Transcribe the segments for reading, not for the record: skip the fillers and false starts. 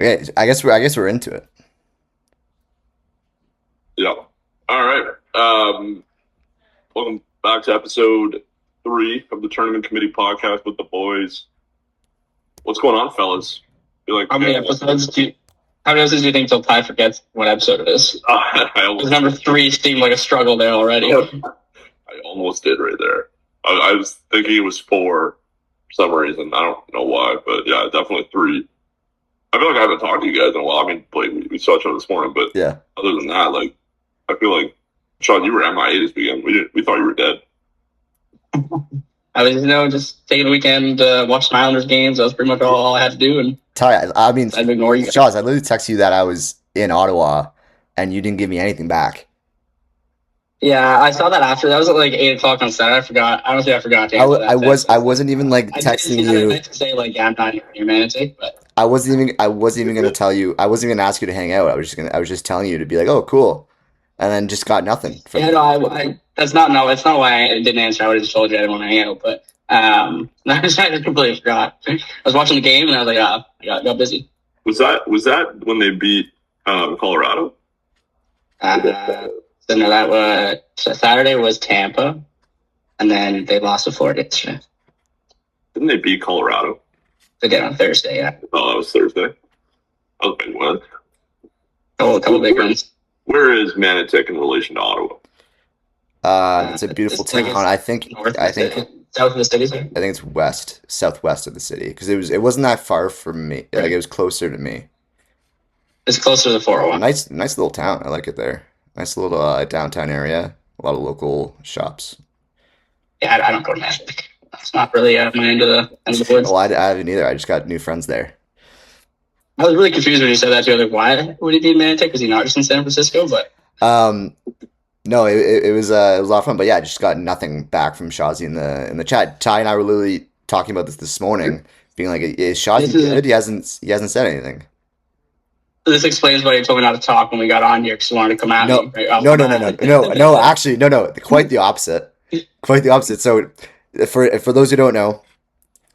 Okay, I guess we're into it. Yeah. All right. Welcome back to episode 3 of the Tournament Committee podcast with the boys. What's going on, fellas? Feel like How many episodes do you, how many episodes do you think till Ty forgets what episode it is? I Because almost, number 3 seemed like a struggle there already. I almost did right there. I was thinking it was 4 for some reason. I don't know why, but yeah, definitely 3. I feel like I haven't talked to you guys in a while. I mean, like, we saw each other this morning, but Yeah. other than that, like, I feel like Sean, you were MIA this weekend. We thought you were dead. I was, just taking the weekend, watching Islanders games. That was pretty much all I had to do, and Ty, I mean, I'd ignore you guys. Shaz, I literally texted you that I was in Ottawa, and you didn't give me anything back. Yeah, I saw that after. That was at like 8 o'clock on Saturday. I forgot. Honestly, I forgot to answer that text. I wasn't even like I did texting see that. I you. meant to say like, yeah, I'm not your manager, but I wasn't even gonna tell you. I wasn't even gonna ask you to hang out. I was just telling you to be like, oh, cool, and then just got nothing from yeah, you. no, that's not why I didn't answer. I would have just told you I didn't want to hang out, but I just completely forgot. I was watching the game and I was like, I got busy. Was that when they beat Colorado? So no, that was Saturday was Tampa, and then they lost to Florida yesterday. Didn't they beat Colorado? They did on Thursday, yeah. Oh, that was Thursday. That was a big one. Couple big runs. Where is Manitic in relation to Ottawa? It's a beautiful It's like town. I think south of the city. I think it's southwest of the city because it wasn't that far from me. Like it was closer to me. It's closer to the 401. Nice little town. I like it there. Nice little downtown area. A lot of local shops. Yeah, I don't go to Magic. It's not really my end of the woods. Well, I haven't either. I just got new friends there. I was really confused when you said that too. Like, why would he be in Manitic? Was he not just in San Francisco? But Um, no, it was it was a lot of fun. But yeah, I just got nothing back from Shazi in the chat. Ty and I were literally talking about this morning, being like, "Is Shazi good?" He hasn't said anything. this explains why he told me not to talk when we got on here because he wanted to come at No, me. Right? no. Actually, no. Quite the opposite. Quite the opposite. So, for those who don't know,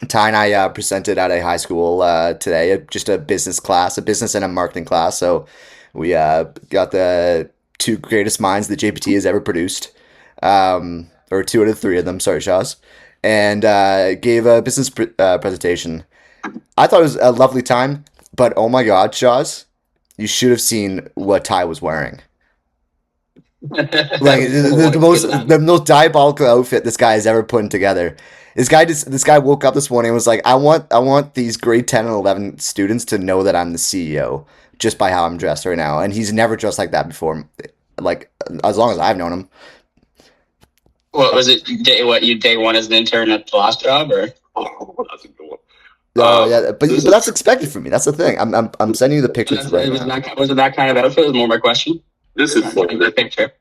Ty and I presented at a high school today, just a business class, a business and a marketing class. So we got the 2 greatest minds that JPT has ever produced, or 2 out of 3 of them. Sorry, Shaz, and gave a business presentation. I thought it was a lovely time, but oh my God, Shaz, you should have seen what Ty was wearing. Like the most diabolical outfit this guy has ever put together. This guy woke up this morning and was like, I want these grade 10 and 11 students to know that I'm the CEO just by how I'm dressed right now. And he's never dressed like that before, like as long as I've known him. What was it? Day one as an intern at the last job, or? Oh, that's a good one. Oh yeah, but that's expected from me. That's the thing. I'm sending you the pictures right now. Was it that kind of outfit? Was more my question. This is The slander. picture.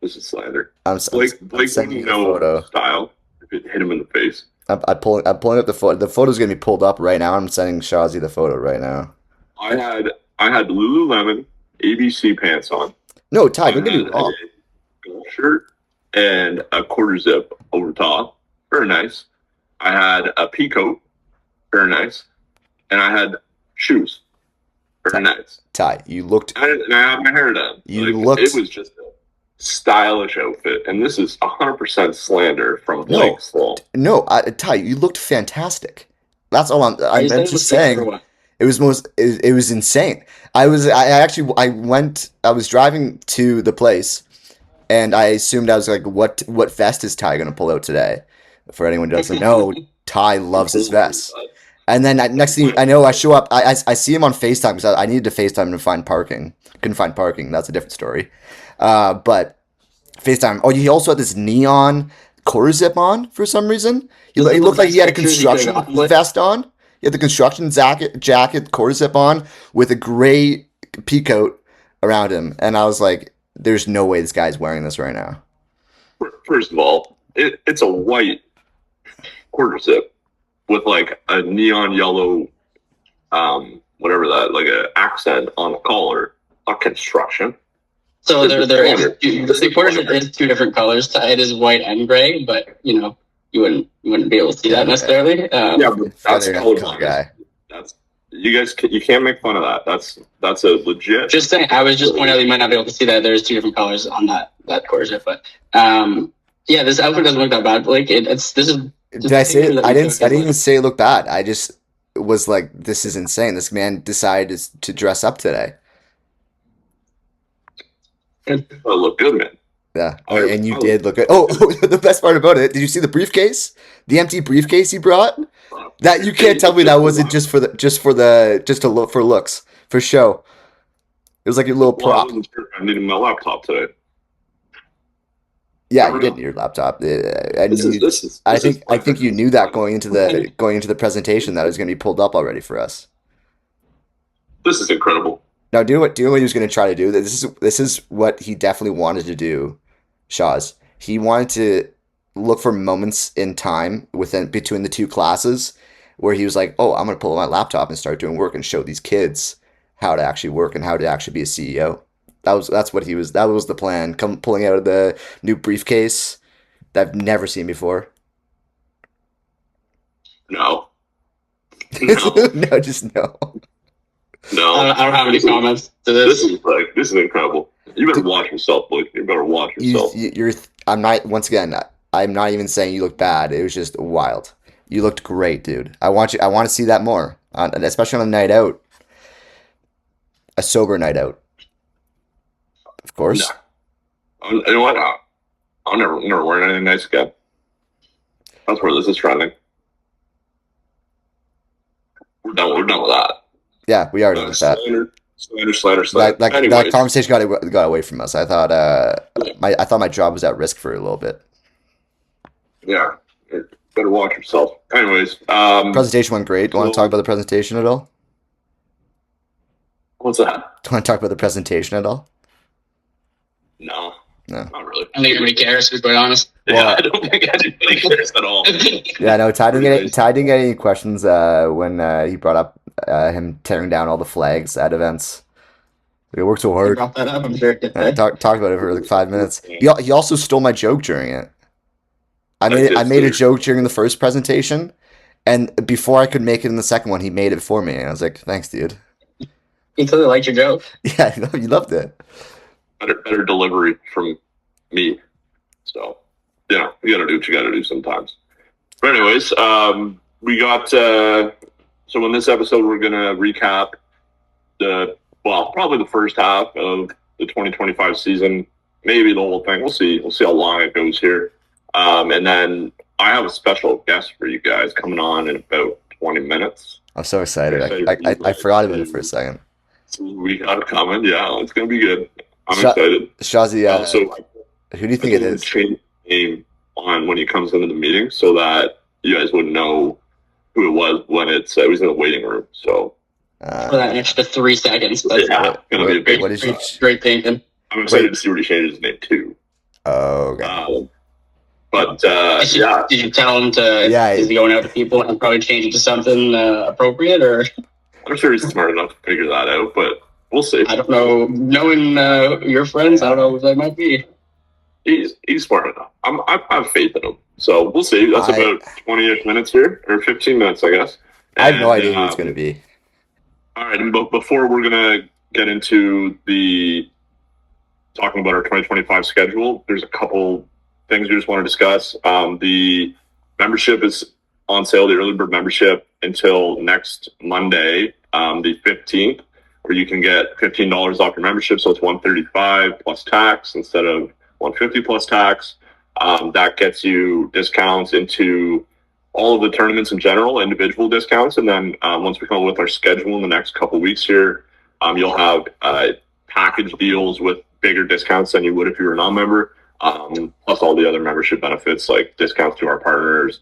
This is slander. I'm Blake sending wouldn't you the know photo. style if it hit him in the face. I'm pulling up the photo. The photo's gonna be pulled up right now. I'm sending Shazi the photo right now. I had Lululemon ABC pants on. No, Ty, I don't get me had wrong. a golf shirt and a quarter zip over top. Very nice. I had a pea coat. Very nice. And I had shoes. Very nice. Ty, you looked. And I had my hair done. You looked. It was just a stylish outfit. And this is 100% slander from No. Blake Sloan. No, Ty, you looked fantastic. That's all I'm Are you saying just it was saying. or what? It was insane. I was driving to the place and I assumed I was like, what vest is Ty gonna pull out today? For anyone who doesn't know, Ty loves his vest. And then next thing I know, I show up. I see him on FaceTime because I needed to FaceTime to find parking. Couldn't find parking. That's a different story. But FaceTime. Oh, he also had this neon quarter zip on for some reason. He looked like he had a construction vest on. He had the construction jacket quarter zip on with a gray pea coat around him. And I was like, there's no way this guy's wearing this right now. First of all, it's a white quarter zip with like a neon yellow, whatever that, like an accent on the collar, a construction. So there is the quarters is 2 different colors. It is white and gray, but you wouldn't be able to see that necessarily. Yeah, but that's Feather color color guy. That's You guys, you can't make fun of that. That's a legit. Just saying, I was just pointing out you might not be able to see that there's two different colors on that quartership, but yeah, this outfit doesn't look that bad. Like this is. Did I say it? I didn't even say it looked bad. I just was like, this is insane. This man decided to dress up today. It looked good, man. Yeah, and you did look good. Oh, the best part about it, did you see the briefcase? The empty briefcase he brought? That you can't tell me that wasn't just to look for looks, for show. It was like your little prop. I needed my laptop today. Yeah, you did need your laptop. I think you knew that going into the presentation that it was going to be pulled up already for us. This is incredible. Now, do you know what he was going to try to do? This is what he definitely wanted to do, Shaw's. He wanted to look for moments in time between the two classes where he was like, "Oh, I'm going to pull out my laptop and start doing work and show these kids how to actually work and how to actually be a CEO." That was the plan. Pulling out of the new briefcase that I've never seen before. No. No, just no. No. I don't have any comments to this. This is incredible. You better watch yourself, Blake. You better watch yourself. I'm not. Once again, I'm not even saying you look bad. It was just wild. You looked great, dude. I want to see that more, especially on a night out, a sober night out. Of course. No. You know what? I'll never wear anything nice again. That's where this is trending. We're done with that. Yeah, we already did that. Slander. That conversation got away from us. I thought my job was at risk for a little bit. Yeah, better watch yourself. Anyways, presentation went great. Do you want to talk about the presentation at all? What's that? Do you want to talk about the presentation at all? No, not really. I don't think anybody cares, to be quite honest. Yeah, I don't think anybody cares at all. Yeah, no, Ty didn't get any questions when he brought up him tearing down all the flags at events. We worked so hard. Brought that up, I'm sure. Talked about it for like 5 minutes. He also stole my joke during it. I made a joke during the first presentation, and before I could make it in the second one, he made it for me, and I was like, "Thanks, dude." He clearly liked your joke. Yeah, you loved it. Better delivery from me. So, yeah, you gotta do what you gotta do sometimes. But anyways, we got so in this episode we're gonna recap probably the first half of the 2025 season, maybe the whole thing. We'll see how long it goes here. And then I have a special guest for you guys coming on in about 20 minutes. I'm so excited. I forgot about it for a second. So we got it coming. Yeah, it's gonna be good. I'm excited. Shazi, who do you think it is? Change the name on when he comes into the meeting so that you guys would know who it was when it was in the waiting room. So for that extra 3 seconds. That's gonna be a big, great thinking. I'm excited to see what he changes his name to. Oh, okay. But did you tell him to? Yeah, is he going out to people and probably change it to something appropriate, or? I'm sure he's smart enough to figure that out, but we'll see. I don't know. Knowing your friends, I don't know who they might be. He's smart enough. I have faith in him. So we'll see. That's about 20-ish minutes here, or 15 minutes, I guess. I have no idea who it's going to be. All right, and before we're going to get into talking about our 2025 schedule, there's a couple things we just want to discuss. The membership is on sale, the early bird membership, until next Monday, the 15th, where you can get $15 off your membership. So it's $135 plus tax instead of $150 plus tax. That gets you discounts into all of the tournaments in general, individual discounts. And then once we come up with our schedule in the next couple weeks here, you'll have package deals with bigger discounts than you would if you were a non-member, plus all the other membership benefits like discounts to our partners,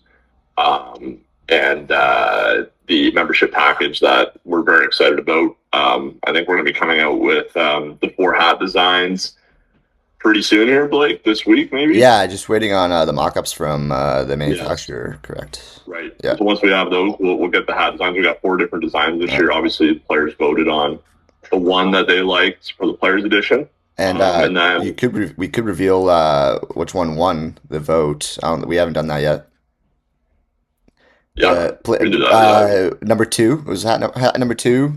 and the membership package that we're very excited about. I think we're going to be coming out with the 4 hat designs pretty soon here, Blake, this week maybe? Yeah, just waiting on the mock-ups from the manufacturer, correct? Right. Yeah. So once we have those, we'll get the hat designs. We got 4 different designs this year. Obviously, the players voted on the one that they liked for the players edition. And then we could reveal which one won the vote. We haven't done that yet. Yeah, we can do that. Number 2 was hat number 2.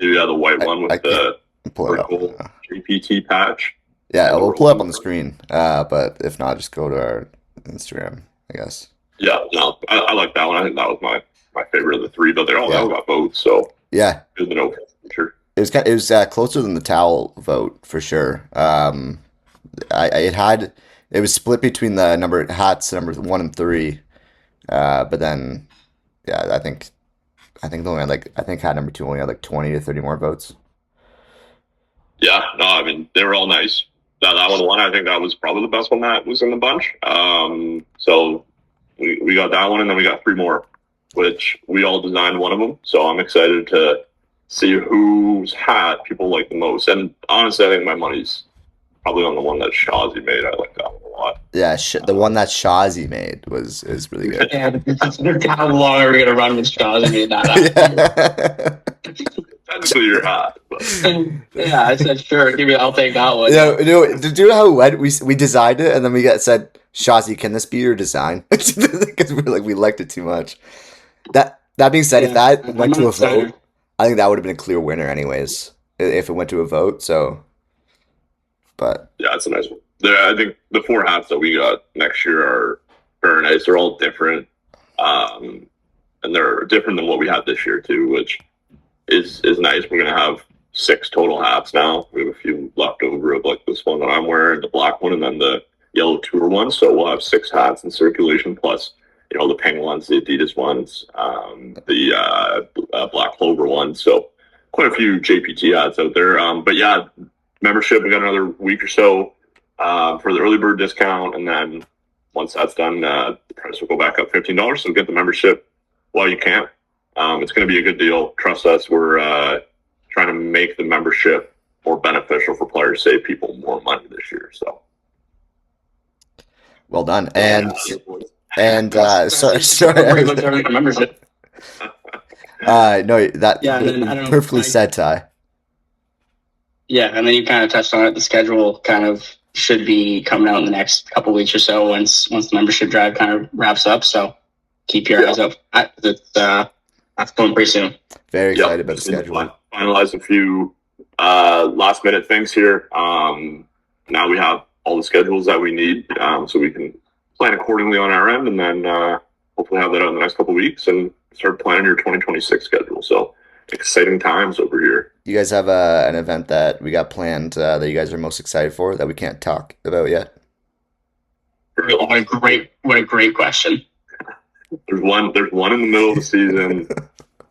Yeah, the white one I with the can't pull it up. purple JPT patch. Yeah, And the we'll pull it up on roll. the screen. But if not, just go to our Instagram, I guess. Yeah, no, I like that one. I think that was my favorite of the three, but they all Yeah. got votes, so Yeah, good to know for the future. it was closer than the towel vote for sure. It was split between the number hats number 1 and 3. But then yeah, I think they only had I think hat number 2 only had like 20 to 30 more votes. Yeah, no, I mean they were all nice. That one won. I think that was probably the best one that was in the bunch. So we got that one, and then we got 3 more, which we all designed one of them. So I'm excited to see whose hat people like the most. And honestly, I think my money's probably on the one that Shazi made. I like that one a lot. Yeah, the one that Shazi made is really good. Yeah, how long are we gonna run with Straws and made that up? Yeah. Technically your hat, but Yeah, I said sure. I'll take that one. Do you know how it went? We designed it, and then we said, Shazi, can this be your design? Because we liked it too much. That being said, if that went to a vote, I think that would have been a clear winner, anyways. If it went to a vote, so. But yeah, it's a nice one. I think the 4 hats that we got next year are very nice. They're all different, and they're different than what we had this year too, which is nice. We're gonna have 6 total hats now. We have a few left over of like this one that I'm wearing, the black one, and then the yellow tour one. So we'll have 6 hats in circulation, plus the pink ones, the Adidas ones, the black clover ones. So quite a few JPT hats out there. But yeah, membership, we got another week or so for the early bird discount, and then once that's done, the price will go back up $15. So get the membership while you can. It's going to be a good deal. Trust us. We're trying to make the membership more beneficial for players, save people more money this year. So well done. And sorry. Membership. No, that Yeah, and then, I don't know, perfectly said, Ty. Yeah, and then you kind of touched on it. The schedule kind of should be coming out in the next couple weeks or so once the membership drive kind of wraps up. So keep your eyes up. That's going pretty soon. Very excited about the schedule. Finalize a few last minute things here. Now we have all the schedules that we need, so we can plan accordingly on our end, and then hopefully have that out in the next couple of weeks and start planning your 2026 schedule. So exciting times over here. You guys have an event that we got planned that you guys are most excited for that we can't talk about yet? What a great question. There's one in the middle of the season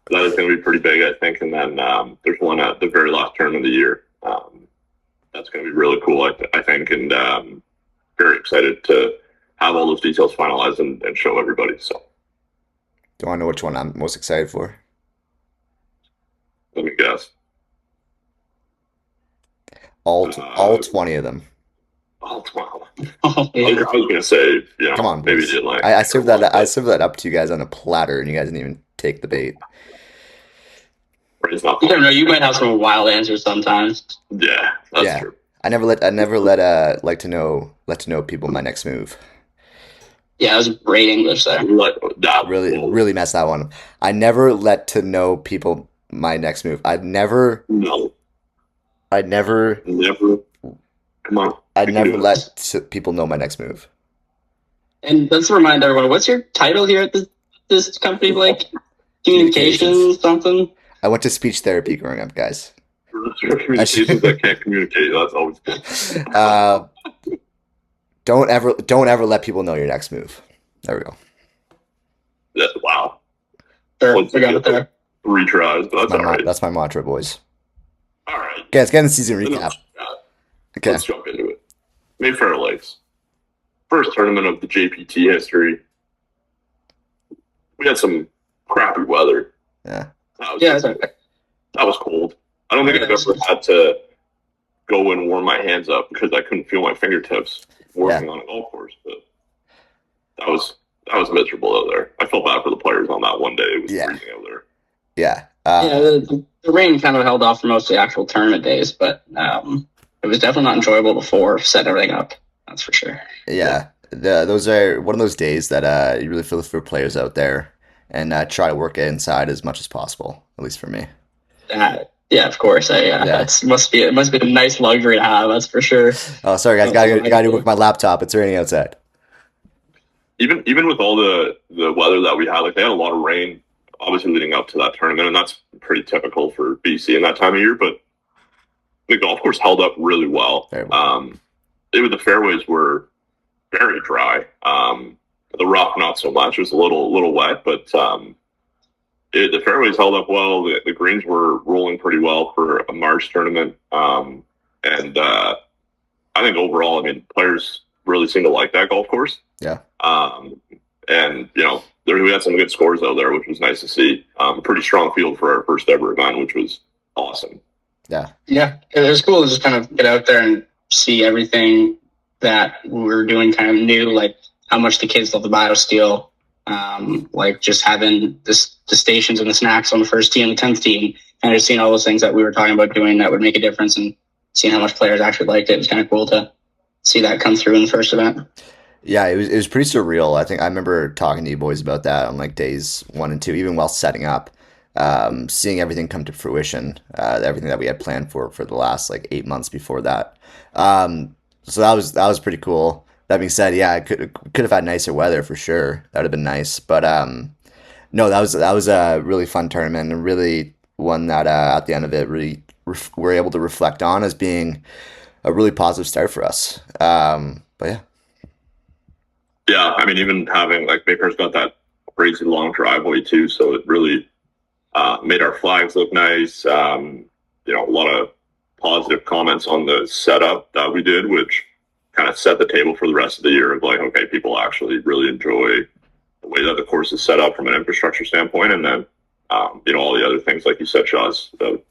that is going to be pretty big, I think, and then there's one at the very last turn of the year. That's going to be really cool, I think, and very excited to have all those details finalized and show everybody. So, do I know which one I'm most excited for? Let me guess. All 20 of them. All 12. Oh, yeah. I was going to say, come on, maybe boys. didn't like. I served that up to you guys on a platter, and you guys didn't even take the bait. It's not You don't know. You might have some wild answers sometimes. Yeah, that's true. I never let like to know people my next move. Yeah, that was great English there. Really messed that one up. I never let to know people my next move. I'd never. Come on. I'd never let people know my next move. And let's remind everyone, what's your title here at this company, Blake? Communications something? I went to speech therapy growing up, guys. Communications that can't communicate. That's always good. Don't ever let people know your next move. There we go. Yeah, wow. Sure, we got it there. 3 tries, but that's all right. That's my mantra, boys. All right. Okay, let's get in the season recap. Okay. Let's jump into it. Mayfair Lakes. First tournament of the JPT history. We had some crappy weather. Yeah. That was cold. I don't think I've ever had to go and warm my hands up because I couldn't feel my fingertips working on a golf course. But that was miserable out there. I felt bad for the players on that one day. It was freezing out there. Yeah. The rain kind of held off for most of the actual tournament days, but it was definitely not enjoyable before setting everything up. That's for sure. Yeah. Those are one of those days that you really feel for players out there. and try to work it inside as much as possible, at least for me. Yeah, of course. That must be a nice luxury to have. That's for sure. Oh, sorry guys, gotta work my laptop. It's raining outside. Even with all the weather that we had, like they had a lot of rain, obviously leading up to that tournament, and that's pretty typical for BC in that time of year. But the golf course held up really well. Very well. The fairways were very dry. The rough not so much; it was a little wet, but the fairways held up well. The greens were rolling pretty well for a March tournament, and I think overall, I mean, players really seem to like that golf course. Yeah. And we had some good scores out there, which was nice to see. Pretty strong field for our first ever event, which was awesome. Yeah. Yeah. It was cool to just kind of get out there and see everything that we were doing kind of new, like how much the kids love the BioSteel, like just having the stations and the snacks on the first tee and the 10th tee, and just seeing all those things that we were talking about doing that would make a difference, and seeing how much players actually liked it. It was kind of cool to see that come through in the first event. Yeah, it was pretty surreal. I think I remember talking to you boys about that on like days 1 and 2, even while setting up, seeing everything come to fruition, everything that we had planned for the last like 8 months before that. So that was pretty cool. That being said, yeah, I could have had nicer weather for sure. That would have been nice, but no, that was a really fun tournament, and really one that at the end of it really we're able to reflect on as being a really positive start for us. But yeah. Yeah, I mean, even having like Mayfair's got that crazy long driveway too, so it really made our flags look nice. A lot of positive comments on the setup that we did, which kind of set the table for the rest of the year of like, okay, people actually really enjoy the way that the course is set up from an infrastructure standpoint, and then all the other things like you said, Shaz, the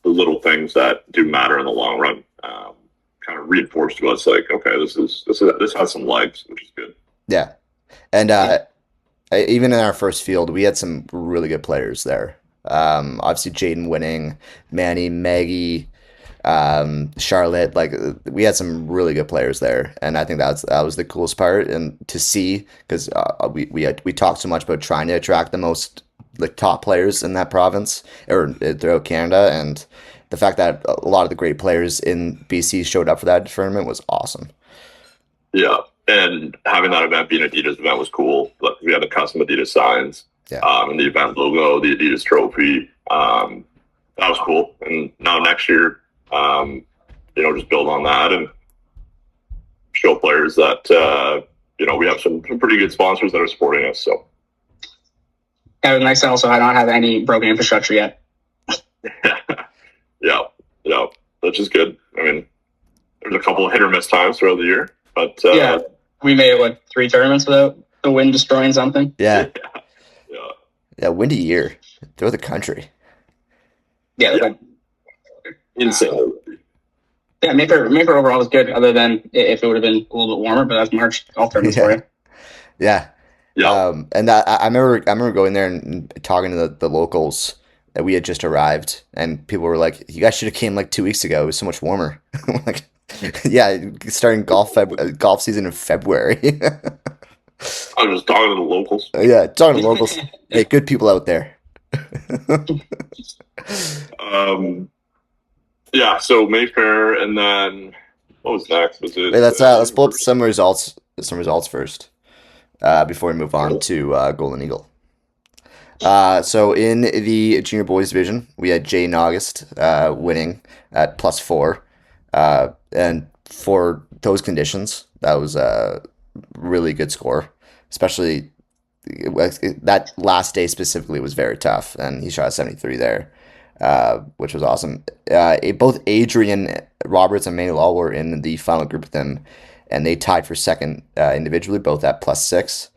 little things that do matter in the long run, kind of reinforced to us like, okay, this has some legs, which is good. Yeah. And even in our first field, we had some really good players there. Obviously, Jaden winning, Manny, Maggie, Charlotte. Like we had some really good players there, and I think that was the coolest part, and to see because we talked so much about trying to attract the most like top players in that province or throughout Canada, and the fact that a lot of the great players in BC showed up for that tournament was awesome. Yeah. And having that event be an Adidas event was cool. Like, we had the custom Adidas signs, Yeah. And the event logo, the Adidas trophy. That was cool. And now next year, just build on that and show players that we have some pretty good sponsors that are supporting us. So Yeah, it was nice to also not have any broken infrastructure yet. yeah, which is good. I mean, there's a couple of hit or miss times throughout the year, but yeah, we made it 3 tournaments without the wind destroying something. Yeah. Yeah. Windy year throughout the country. Yeah. Insane. Yeah, Mayfair overall was good, other than if it would have been a little bit warmer, but that's March golf tournaments for you. Yeah. Yeah. And I remember going there and talking to the locals that we had just arrived, and people were like, "You guys should have came like 2 weeks ago. It was so much warmer." Like, yeah, starting golf season in February. I was just talking to the locals. Yeah, talking to locals. Hey, good people out there. Yeah, so Mayfair, and then what was next? Was it? Hey, let's pull up some results first, before we move on to Golden Eagle. So in the junior boys division, we had Jay August winning at +4, and for those conditions, that was a really good score. Especially that last day specifically was very tough, and he shot a 73 there, which was awesome. Both Adrian Roberts and Manny Law were in the final group with him, and they tied for second individually, both at +6.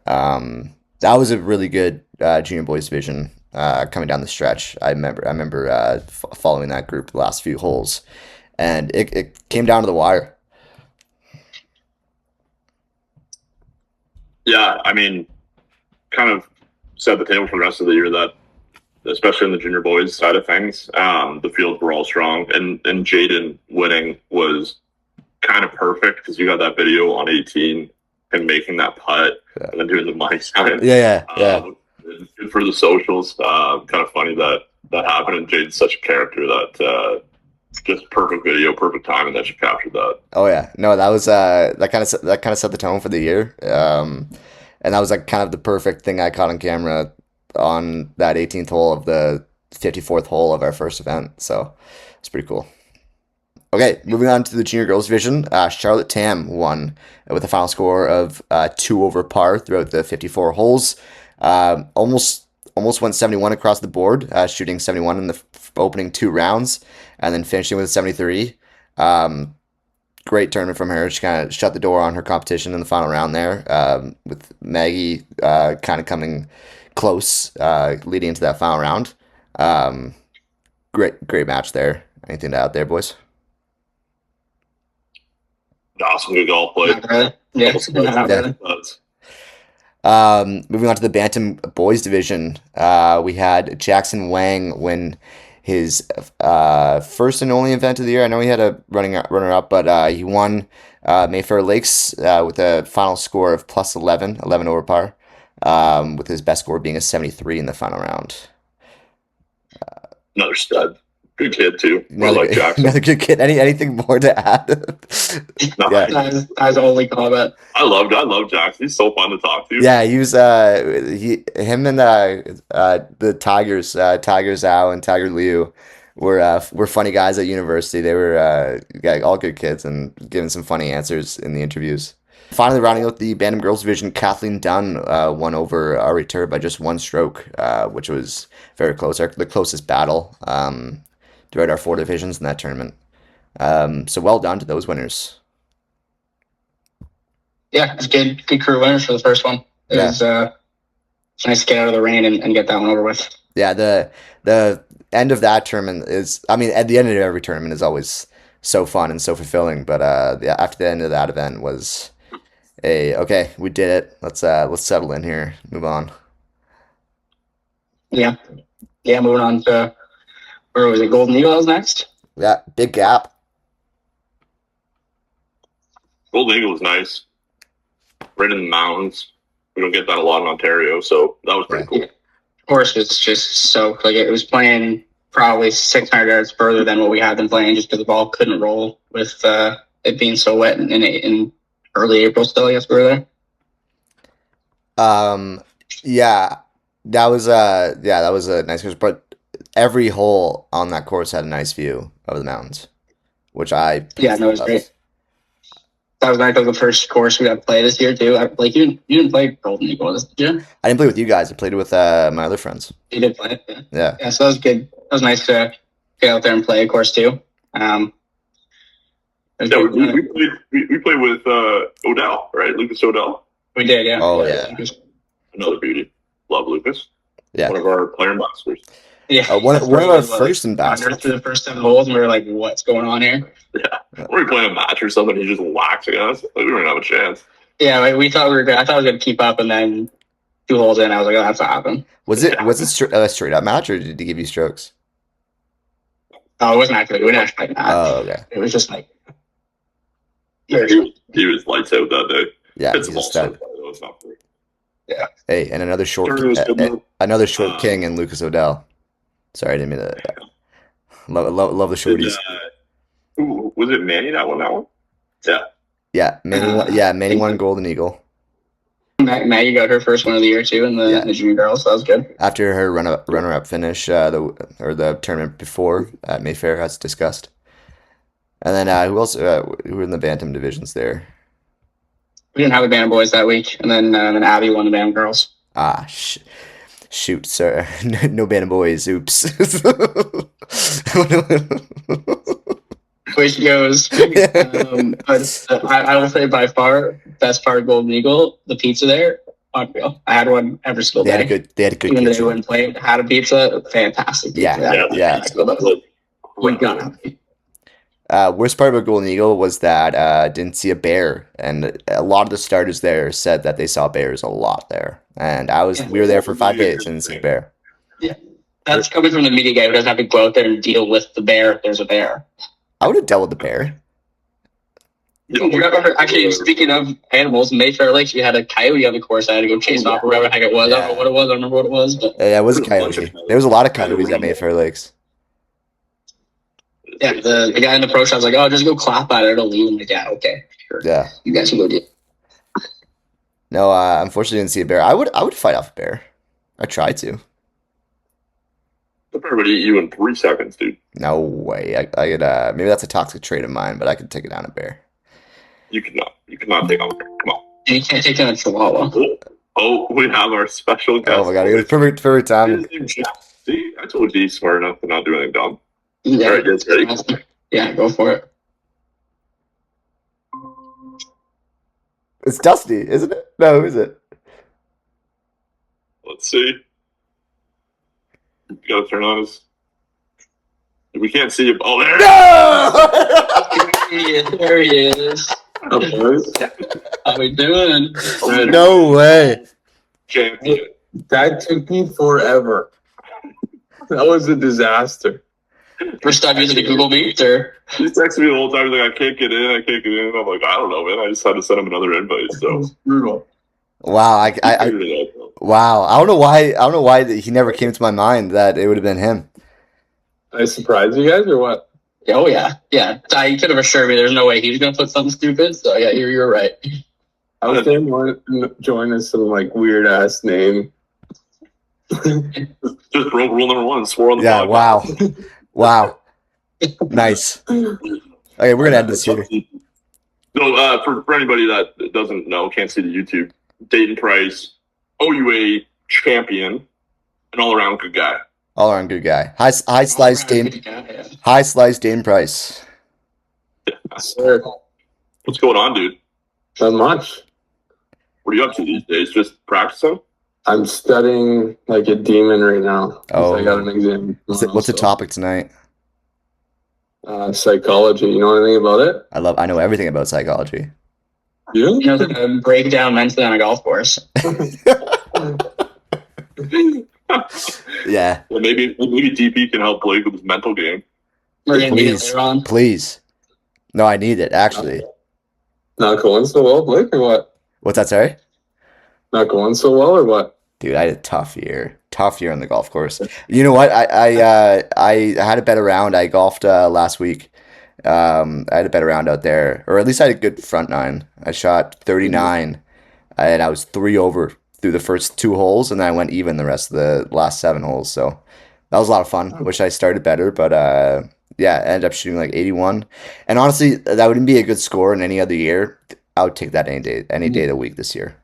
That was a really good junior boys division coming down the stretch. I remember following that group the last few holes, and it came down to the wire. Yeah, I mean, kind of set the table for the rest of the year that, especially in the junior boys side of things, the fields were all strong, and Jaden winning was kind of perfect because you got that video on 18 and making that putt and then doing the money sign. Yeah. Good for the socials. Kind of funny that happened. And Jade's such a character that just perfect video, perfect timing that she captured that. Oh yeah, no, that was that kind of set the tone for the year, and that was like kind of the perfect thing I caught on camera on that 18th hole of the 54th hole of our first event. So it's pretty cool. Okay, moving on to the junior girls division. Charlotte Tam won with a final score of 2 over par throughout the 54 holes. Almost went 71 across the board, shooting 71 in the opening 2 rounds, and then finishing with 73. Great tournament from her. She kind of shut the door on her competition in the final round there, with Maggie kind of coming close, leading into that final round. Great match there. Anything to add there, boys? Awesome, good golf play. Yeah. Moving on to the Bantam boys division, we had Jackson Wang win his first and only event of the year. I know he had a runner up, but he won Mayfair Lakes with a final score of plus 11 over par, with his best score being a 73 in the final round. Another stud. Good kid too. Like Jackson. Another good kid. Anything more to add? Yeah. That's only comment. I love Jackson. He's so fun to talk to. Yeah, he was him and the Tigers, Tiger Zhao and Tiger Liu were funny guys at university. They were all good kids and giving some funny answers in the interviews. Finally, rounding out the Bantam girls division, Kathleen Dunn won over Ari Tur by just 1 stroke, which was very close. The closest battle throughout our 4 divisions in that tournament. So well done to those winners. Yeah, it's good crew winners for the first one. It was nice to get out of the rain and get that one over with. Yeah, the end of that tournament is, I mean, at the end of every tournament is always so fun and so fulfilling. But after the end of that event was okay, we did it. Let's settle in here, move on. Yeah, moving on to, where was it? Golden Eagle was next. Yeah, big gap. Golden Eagle was nice. Right in the mountains. We don't get that a lot in Ontario, so that was pretty cool. Of course, it's just soaked. Like, it was playing probably 600 yards further than what we had them playing, just because the ball couldn't roll with it being so wet in early April. Still, I guess we were there. Yeah, that was a nice course, but every hole on that course had a nice view of the mountains, which no, it was great. That was nice. That was the first course we got to play this year too. Like, you didn't play Golden Eagle, did you? I didn't play with you guys. I played with my other friends. You did play it, yeah. Yeah, so that was good. That was nice to get out there and play, of course, too. We played with Odell, right? Lucas Odell. We did, yeah. Oh yeah. Another beauty. Love Lucas. Yeah. One of our player ambassadors. Yeah. One of our first ambassadors. Through the first 7 holes, and we were like, "What's going on here?" Yeah. We're playing a match or something. He's just waxing us. Like, we don't have a chance. Yeah, we thought we were good. I thought I was going to keep up, and then 2 holes in, I was like, "Oh, that's not happening." Was it a straight up match, or did he give you strokes? Oh, it wasn't actually. We didn't actually play a match. Oh, okay. It was just like, He was lights out that day. Yeah, It's he's a not free. Yeah. Hey, and another short king in Lucas Odell. Sorry, I didn't mean to. Love the shorties. Who was it? Manny that one? Yeah. Yeah, Manny won Golden Eagle. Maggie got her first one of the year too in the junior girls, so that was good. After her runner up finish, the tournament before at Mayfair, as discussed. And then who else? Who were in the Bantam divisions there? We didn't have the Bantam boys that week, and then Abby won the Bantam girls. Shoot, sir. No Bantam boys. Oops. Which goes. But I will say by far best part of Golden Eagle, the pizza there, unreal. I had one every single day. They had a good even though pizza. they wouldn't play, had a pizza, fantastic. Pizza. Yeah. We got it. Worst part about Golden Eagle was that didn't see a bear, and a lot of the starters there said that they saw bears a lot there. And we were there for 5 days and didn't see a bear. Yeah, that's coming from the media guy who doesn't have to go out there and deal with the bear if there's a bear. I would have dealt with the bear. Yeah, You remember, actually, speaking of animals, Mayfair Lakes, we had a coyote on the course. I had to go chase off or whatever the heck it was. I don't know what it was. I don't remember what it was, but Yeah, it was a There's a bunch of coyote. coyotes. There was a lot of coyotes at Mayfair Lakes. yeah, the guy in the pro shop was like, "Oh, just go clap at it. It'll leave." I'm like, "Yeah, okay, sure. Yeah. You guys can go do it." No, unfortunately, didn't see a bear. I would fight off a bear. I tried to. The bear would eat you in 3 seconds, dude. No way. I could. Maybe that's a toxic trait of mine, but I could take it down a bear. You could not. You could not take on a bear. Come on. You can't take down a chihuahua. Oh, we have our special guest. Oh my god! It was perfect time. See, I told you he's smart enough to not do anything dumb. Yeah. All right, guys, ready? Yeah, go for it. It's Dusty, isn't it? No, who is it? Let's see. You gotta turn on his. We can't see him. Oh, there. No! There he is. How we doing? No way. Champion. That took me forever. That was a disaster. First time using a Google Meet, or He's texting me the whole time. He's like, I can't get in. I'm like, I don't know, man. I just had to send him another invite. So Brutal. Wow, I figured it out. wow. I don't know why. I don't know why he never came to my mind that it would have been him. Did I surprise you guys or what? oh yeah, Ty, you could have assured me there's no way he was gonna put something stupid. So yeah, you're right. I was saying want to join us some like weird ass name. Just broke rule number 1 and swore on the Yeah. podcast. Wow. Nice. Okay, we're gonna end this here. So, for anybody that doesn't know, can't see the YouTube, Dayton Price, OUA champion, an all around good guy. All around good guy. High slice Dane. High slice Dane Price. Sir, What's going on, dude? not much. What are you up to these days? Just practicing? I'm studying like a demon right now. 'Cause Oh. I got an exam. What's the topic tonight? Psychology. You know anything about it? I know everything about psychology. You? You know, to break down mentally on a golf course. Yeah. Well, maybe DP can help Blake with his mental game. We're gonna need it Please. later on. Please. No, I need it actually. Not going so well, Blake, or what? What's that, sorry? Not going so well, or what? Dude, I had a tough year. Tough year on the golf course. You know what? I had a better round. I golfed last week. I had a better round out there, or at least I had a good front nine. I shot 39, and I was 3 over through the first 2 holes, and then I went even the rest of the last 7 holes. So that was a lot of fun. Wish I started better, but yeah, I ended up shooting like 81. And honestly, that wouldn't be a good score in any other year. I would take that any day of the week this year.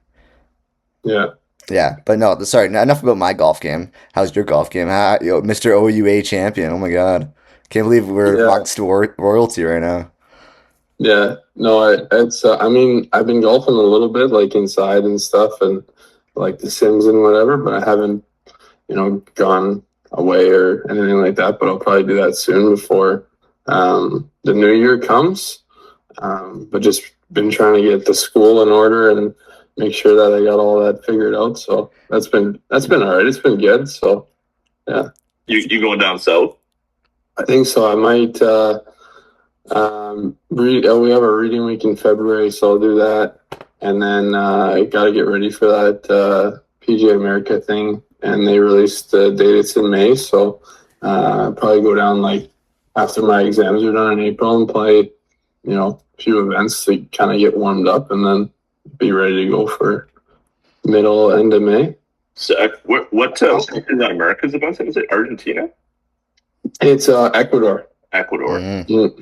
Yeah. Yeah, but no, sorry, enough about my golf game. How's your golf game? Mr. OUA champion. Oh my God. Can't believe we're Yeah. amongst royalty right now. Yeah, no, it's. I mean, I've been golfing a little bit, like inside and stuff, and like the Sims and whatever. But I haven't, gone away or anything like that. But I'll probably do that soon before the new year comes. But just been trying to get the school in order and make sure that I got all that figured out. So that's been all right. It's been good. So You going down south? I think so. I might. We have a reading week in February, so I'll do that, and then I got to get ready for that PGA America thing, and they released the date. It's in May, so probably go down like after my exams are done in April and play, a few events to kind of get warmed up, and then be ready to go for end of May. So, what is that America's event? Is it Argentina? It's Ecuador. Ecuador. Mhm.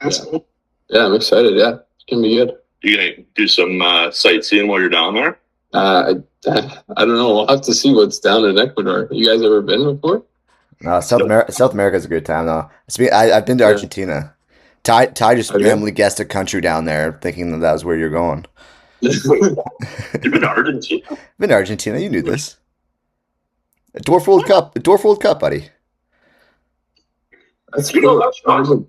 That's cool. Yeah, I'm excited. Yeah, it's gonna be good. You gonna do some sightseeing while you're down there? I don't know. We'll have to see what's down in Ecuador. You guys ever been before? No, South America's a good time though. I've been to Yeah. Argentina. Ty just Okay. randomly guessed a country down there, thinking that was where you're going. You've been to Argentina? Been to Argentina, you knew this. A Dwarf World Cup, buddy. That's You know cool. that's awesome.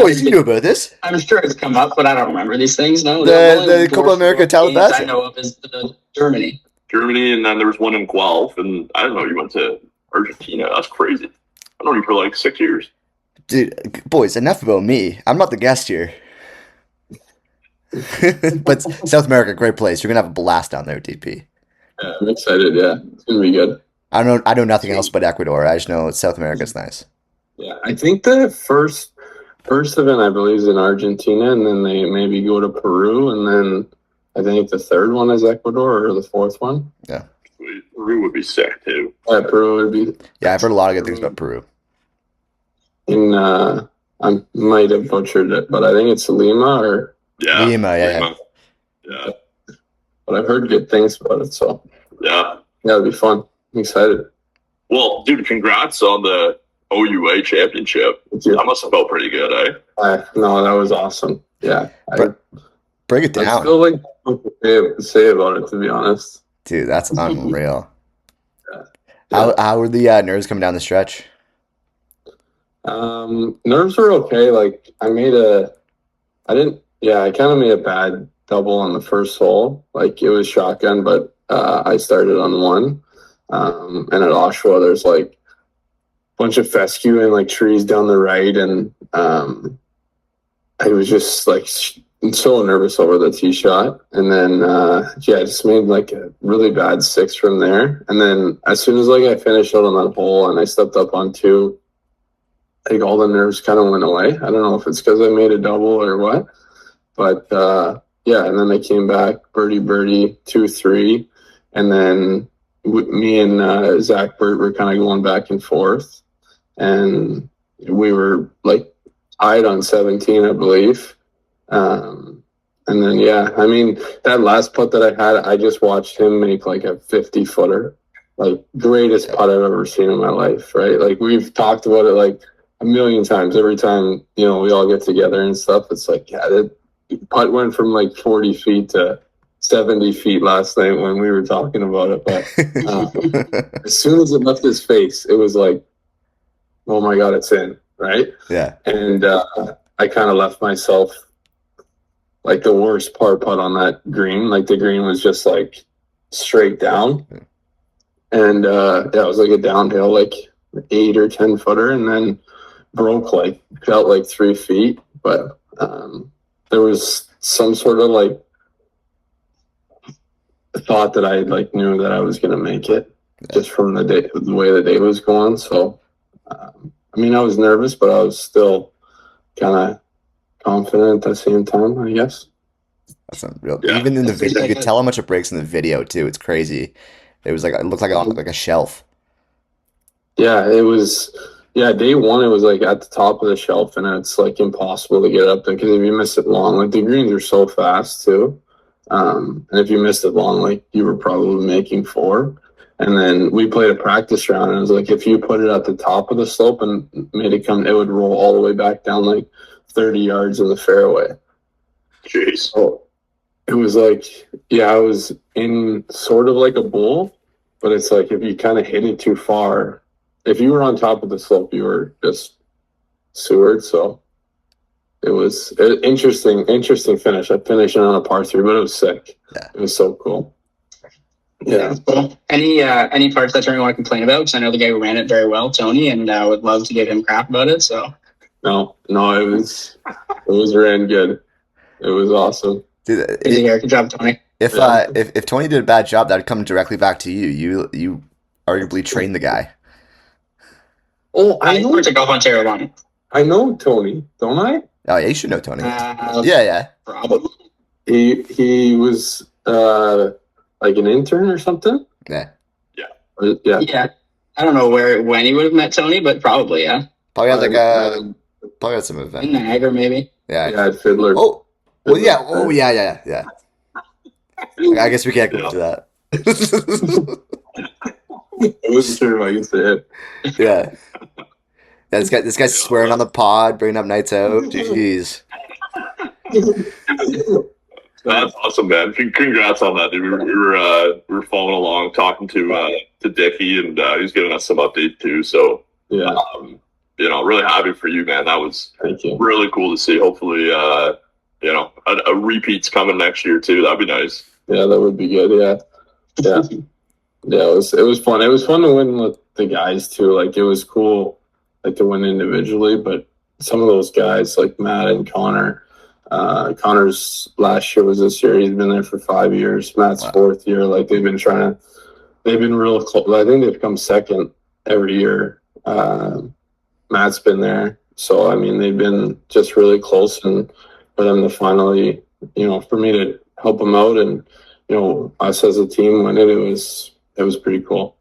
Boys, you knew about this. I'm sure it's come up, but I don't remember these things. No, The Copa America I Talabasa. know of is the Germany. Germany, and then there was one in Guelph, and I didn't know you went to Argentina. That's crazy. I've known you for like 6 years. Dude, boys, enough about me. I'm not the guest here. But South America, great place. You're gonna have a blast down there, DP. Yeah, I'm excited. Yeah, it's gonna be good. I know nothing else but Ecuador. I just know South America's nice. Yeah, I think the first event I believe is in Argentina, and then they maybe go to Peru, and then I think the third one is Ecuador or the fourth one. Yeah. Sweet. Peru would be sick too. Yeah, Peru would be Yeah, I've heard a lot of good things about Peru. in. I might have butchered it, but I think it's Lima or. Yeah. Lima, yeah. Lima. Yeah. But I've heard good things about it, so Yeah. it'll be fun. I'm excited. Well, dude, congrats on the OUA Championship. Thank you. That must have felt pretty good, eh? No, that was awesome. Yeah, Break it I down. still like to say about it, to be honest. Dude, that's unreal. Yeah. How were the nerves coming down the stretch? Nerves were okay. Like I kind of made a bad double on the first hole. Like it was shotgun, but I started on one. And at Oshawa, there's like a bunch of fescue and like trees down the right, and I was just like so nervous over the tee shot, and then I just made like a really bad six from there. And then as soon as like I finished out on that hole and I stepped up on two, like all the nerves kind of went away. I don't know if it's because I made a double or what, but and then I came back birdie 2-3, and then me and Zach Burt were kind of going back and forth, and we were like tied on 17, I believe. And then I mean that last putt that I had, I just watched him make like a 50-footer, like greatest putt I've ever seen in my life. Right? Like we've talked about it like a million times. Every time we all get together and stuff, it's like that putt went from like 40 feet to 70 feet last night when we were talking about it. But as soon as it left his face, it was like, oh my God, it's in, right? Yeah. And I kind of left myself like the worst par putt on that green. Like the green was just like straight down. And it was like a downhill, like 8 or 10 footer, and then felt like 3 feet. But there was some sort of like thought that I like knew that I was going to make it just from the way the day was going. So, I mean, I was nervous, but I was still kind of confident at the same time, I guess. That's unreal. Yeah. Even in the video, you could tell how much it breaks in the video too. It's crazy. It was like it looked like a shelf. Yeah, it was. Yeah, day one it was like at the top of the shelf, and it's like impossible to get up there because if you miss it long, like the greens are so fast too. And if you missed it long, like you were probably making 4. And then we played a practice round, and it was like if you put it at the top of the slope and made it come, it would roll all the way back down like 30 yards in the fairway. Jeez. So it was like, I was in sort of like a bowl, but it's like if you kind of hit it too far, if you were on top of the slope, you were just sewered. So it was an interesting finish. I finished on a par 3, but it was sick. Yeah. It was so cool. Yeah. Cool. Any parts that you want to complain about? Because I know the guy who ran it very well, Tony, and would love to give him crap about it. So No, it was ran good. It was awesome. Dude, good job, Tony. if Tony did a bad job, that'd come directly back to you. You arguably trained the guy. Oh, I I know. went to Golf Ontario one. I know Tony, don't I? Oh yeah, you should know Tony. Yeah, Yeah. probably. He was like an intern or something. Yeah. Yeah. Yeah. I don't know when he would have met Tony, but probably, yeah. Probably had probably had some In event. Niagara, maybe. Yeah. at Fiddler. Oh. Well, yeah. Oh, yeah. I guess we can't go into that. I wasn't sure if I could say it. Yeah. Yeah, this guy's swearing on the pod, bringing up nights out. Jeez. That's awesome, man. Congrats on that, dude. We were following along, talking to Dickie, and he's giving us some updates too. So, Yeah, really happy for you, man. That was thank you. really cool to see. Hopefully, a repeat's coming next year too. That'd be nice. Yeah, that would be good. Yeah. It was fun. It was fun to win with the guys too. Like it was cool, like to win individually, but some of those guys like Matt and Connor, Connor's last year was this year. He's been there for 5 years. Matt's Wow. 4th year. Like they've been real close. I think they've come second every year. Matt's been there. So, I mean, they've been just really close, and for them to finally, for me to help them out and, us as a team win it, it was pretty cool.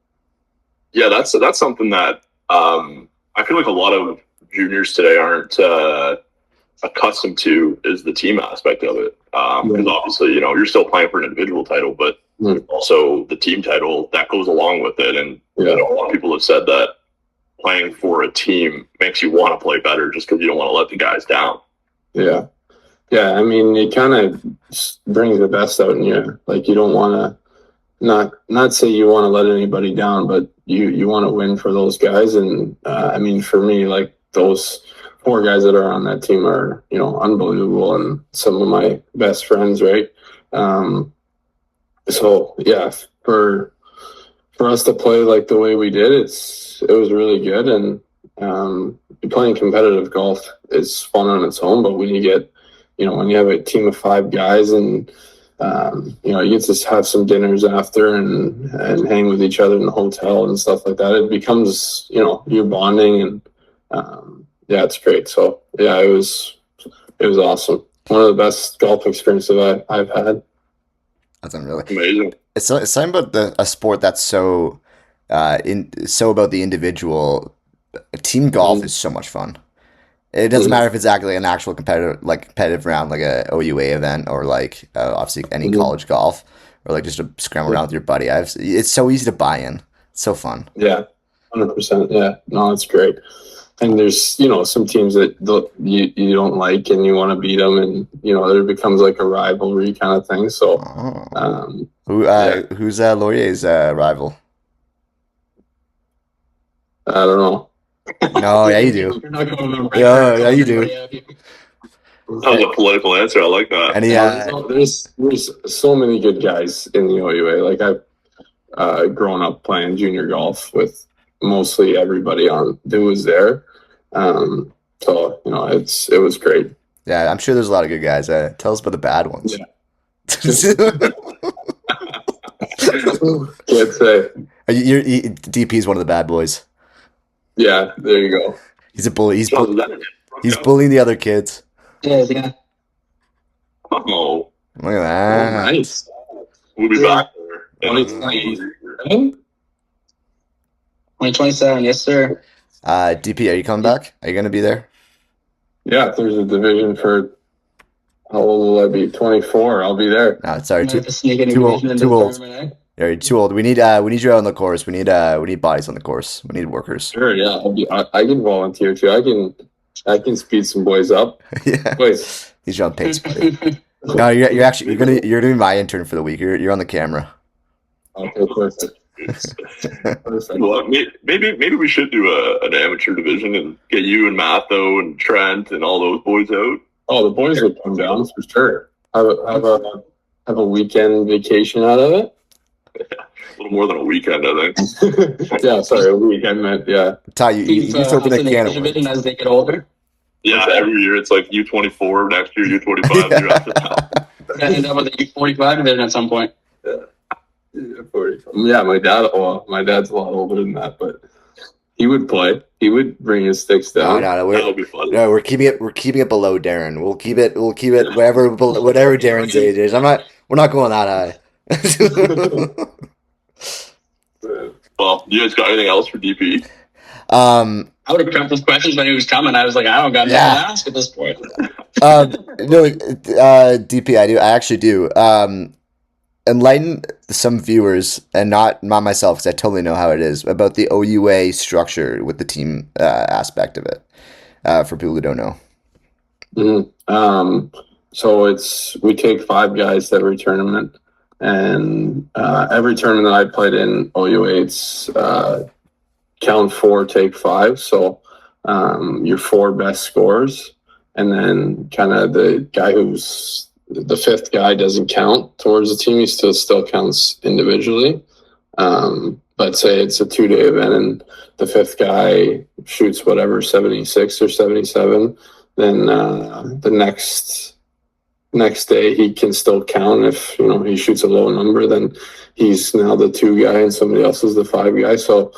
Yeah, that's something that I feel like a lot of juniors today aren't accustomed to, is the team aspect of it. Because obviously, you're still playing for an individual title, but also the team title that goes along with it. And a lot of people have said that playing for a team makes you want to play better just because you don't want to let the guys down. Yeah. Yeah, I mean, it kind of brings the best out in you. Like, you don't want to not say you want to let anybody down, but you want to win for those guys. And I mean, for me, like, those 4 guys that are on that team are, unbelievable, and some of my best friends, right? So yeah, for us to play like the way we did, it was really good. And playing competitive golf is fun on its own, but when you get, when you have a team of 5 guys and you get to have some dinners after and hang with each other in the hotel and stuff like that, it becomes, you're bonding, and yeah, it's great. So yeah, it was awesome. One of the best golf experiences I've had. That's unreal. Amazing. It's something about a sport that's so about the individual. Team golf is so much fun. It doesn't matter if it's actually an actual competitive round, like a OUA event, or like obviously any college golf, or like just a scramble around with your buddy. It's so easy to buy in. It's so fun. Yeah, 100%. Yeah, no, it's great. And there's some teams that you don't like, and you want to beat them, and there becomes like a rivalry kind of thing. So, who's Laurier's rival? I don't know. No, yeah, you do. You're not going to Yeah, you do. That was a political answer. I like that. And there's so many good guys in the OUA. Like, I've grown up playing junior golf with mostly everybody who was there. So it was great. Yeah, I'm sure there's a lot of good guys. Tell us about the bad ones. Yeah. Can't say. DP is one of the bad boys. Yeah, there you go. He's a bully. He's bullying the other kids. Yeah. Oh, Look at that. Oh, nice. we'll be back there. 2027, yes, sir. DP, are you coming back? Are you going to be there? Yeah, if there's a division for, how old will I be? 24. I'll be there. No, sorry, Might have to sneak any too old. division into Too the old. tournament, Yeah, you're too old. We need you out on the course. We need bodies on the course. We need workers. Sure. Yeah, I can volunteer too. I can speed some boys up. Yeah, Boys. he's your own pace, buddy. No, you're gonna be my intern for the week. You're on the camera. Okay, perfect. Well, maybe we should do an amateur division and get you and Matho and Trent and all those boys out. Oh, the boys would come down for sure. Have a weekend vacation out of it. A little more than a weekend, I think. Yeah, sorry, a weekend meant, yeah. Ty, you just opened a can of division worms. as they get older. Yeah, every year it's like U24, next year U25, Yeah. year after that. End up with a U45 division at some point. Yeah, my dad's a lot older than that, but he would play. He would bring his sticks down. No, That'll be fun. we're keeping it below Darren. We'll keep it whatever Darren's age is. We're not going that high. Well, you guys got anything else for DP? Um, I would have prepped those questions when he was coming. I was like, I don't got nothing to ask at this point. no, DP, I do. I actually do. Enlighten some viewers, and not myself, because I totally know how it is, about the OUA structure with the team aspect of it, for people who don't know. Mm-hmm. So we take 5 guys to every tournament, and every tournament that I played in OUA, it's count 4, take 5. So your 4 best scores, and then kind of the guy who's the 5th guy doesn't count towards the team. He still counts individually. But say it's a 2-day event and the 5th guy shoots whatever, 76 or 77, then the next next day he can still count. If he shoots a low number, then he's now the 2 guy and somebody else is the 5 guy. So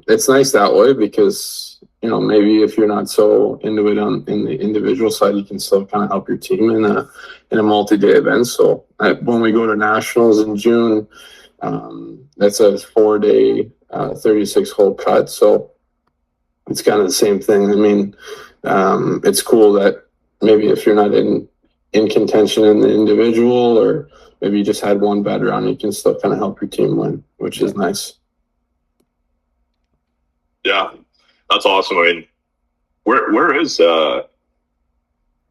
it's nice that way because maybe if you're not so into it in the individual side, you can still kind of help your team in a multi-day event. So when we go to nationals in June, that's a 4-day 36-hole cut. So it's kind of the same thing. I mean, it's cool that maybe if you're not in contention in the individual, or maybe you just had one bad round, you can still kind of help your team win, which is nice. Yeah, that's awesome. I mean, where is the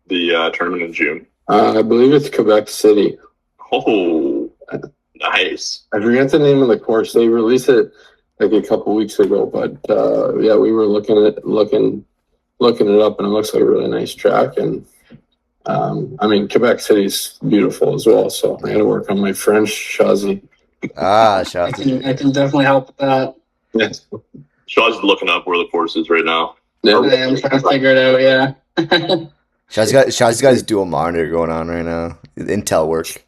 tournament in June? I believe it's Quebec City. Oh, nice. I forget the name of the course. They released it like a couple weeks ago, but yeah, we were looking it up, and it looks like a really nice track. And I mean, Quebec City's beautiful as well. So I got to work on my French, Shazi. Ah, I Shazi. can definitely help with that. Yes. Shaw's looking up where the course is right now. I am trying to figure it out. Yeah. Shazi's got his dual monitor going on right now. Intel work.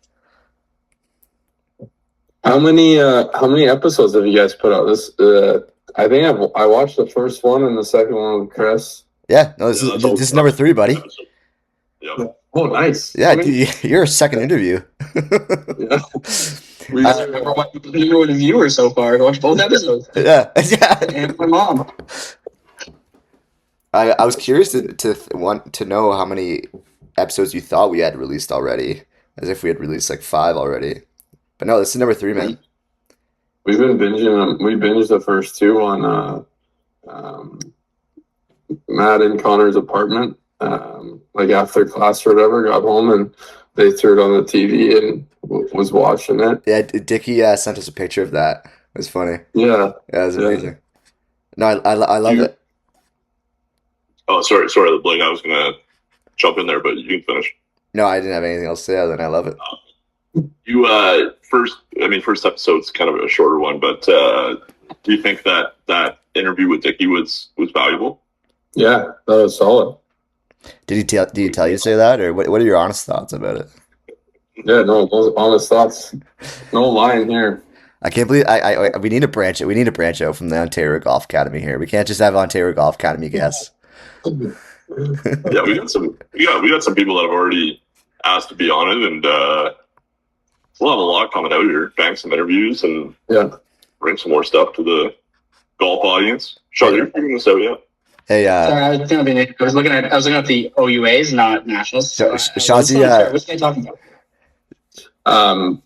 How many episodes have you guys put out? This I think I watched the first one and the second one with Chris. Yeah, no, this is number 3, buddy. Yep. Oh, nice. Yeah, dude, you're a second interview. Yeah. Number one viewer so far. I watched both episodes. Yeah. And my mom. I was curious to want to know how many episodes you thought we had released already, as if we had released like 5 already. But no, this is number 3, man. We've been binging them. We binged the first 2 on Matt and Connor's apartment. Like after class or whatever, got home and they threw it on the TV and was watching it. Yeah, Dickie sent us a picture of that. It was funny. Yeah. Yeah, it was amazing. No, I love it. Oh, sorry, Blake. I was gonna jump in there, but you can finish. No, I didn't have anything else to say other than I love it. You first episode's kind of a shorter one, but do you think that interview with Dickie was valuable? Yeah, that was solid. Did he tell you to say that, or what are your honest thoughts about it? Yeah, no, those honest thoughts. No lying here. I can't believe we need to branch it. We need to branch out from the Ontario Golf Academy here. We can't just have Ontario Golf Academy guests. Yeah, we got some people that have already asked to be on it, and we'll have a lot coming out here. Bang some interviews and bring some more stuff to the golf audience. Sean, you're figuring this out yet? Hey, Sorry, I was looking at the OUAs, not nationals. Shazi, what's they talking about?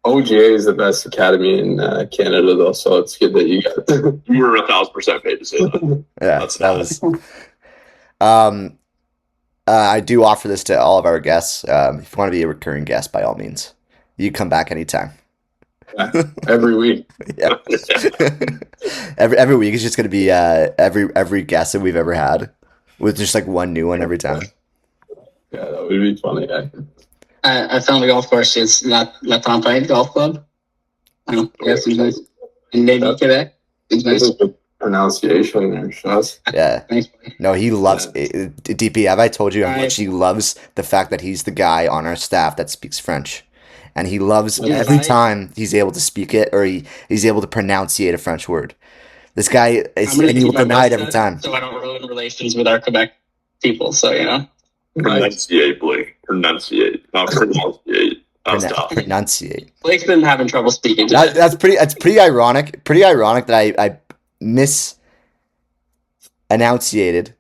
OGA is the best academy in Canada, though, so it's good that you got it. You were 1,000% paid to say that. yeah, that was. I do offer this to all of our guests. If you want to be a recurring guest, by all means, you come back anytime. Every week. Yeah. every week is just going to be every guest that we've ever had, with just like one new one every time. Yeah, that would be funny. I found the golf course. It's La Tempête Golf Club. I don't know. Yes, nice. In Navy, Quebec. It's nice. Pronunciation there, Shaz. Yeah. Thanks. No, he loves it. DP, have I told you how much he loves the fact that he's the guy on our staff that speaks French? And he loves every time he's able to speak it, or he's able to pronunciate a French word. This guy is, and he will deny it every time. So I don't ruin relations with our Quebec people, so you know. Pronunciate, Blake. Pronunciate. Not pronunciate. That's tough. Pronunciate. Blake's been having trouble speaking. That's pretty ironic. Pretty ironic that I enunciated.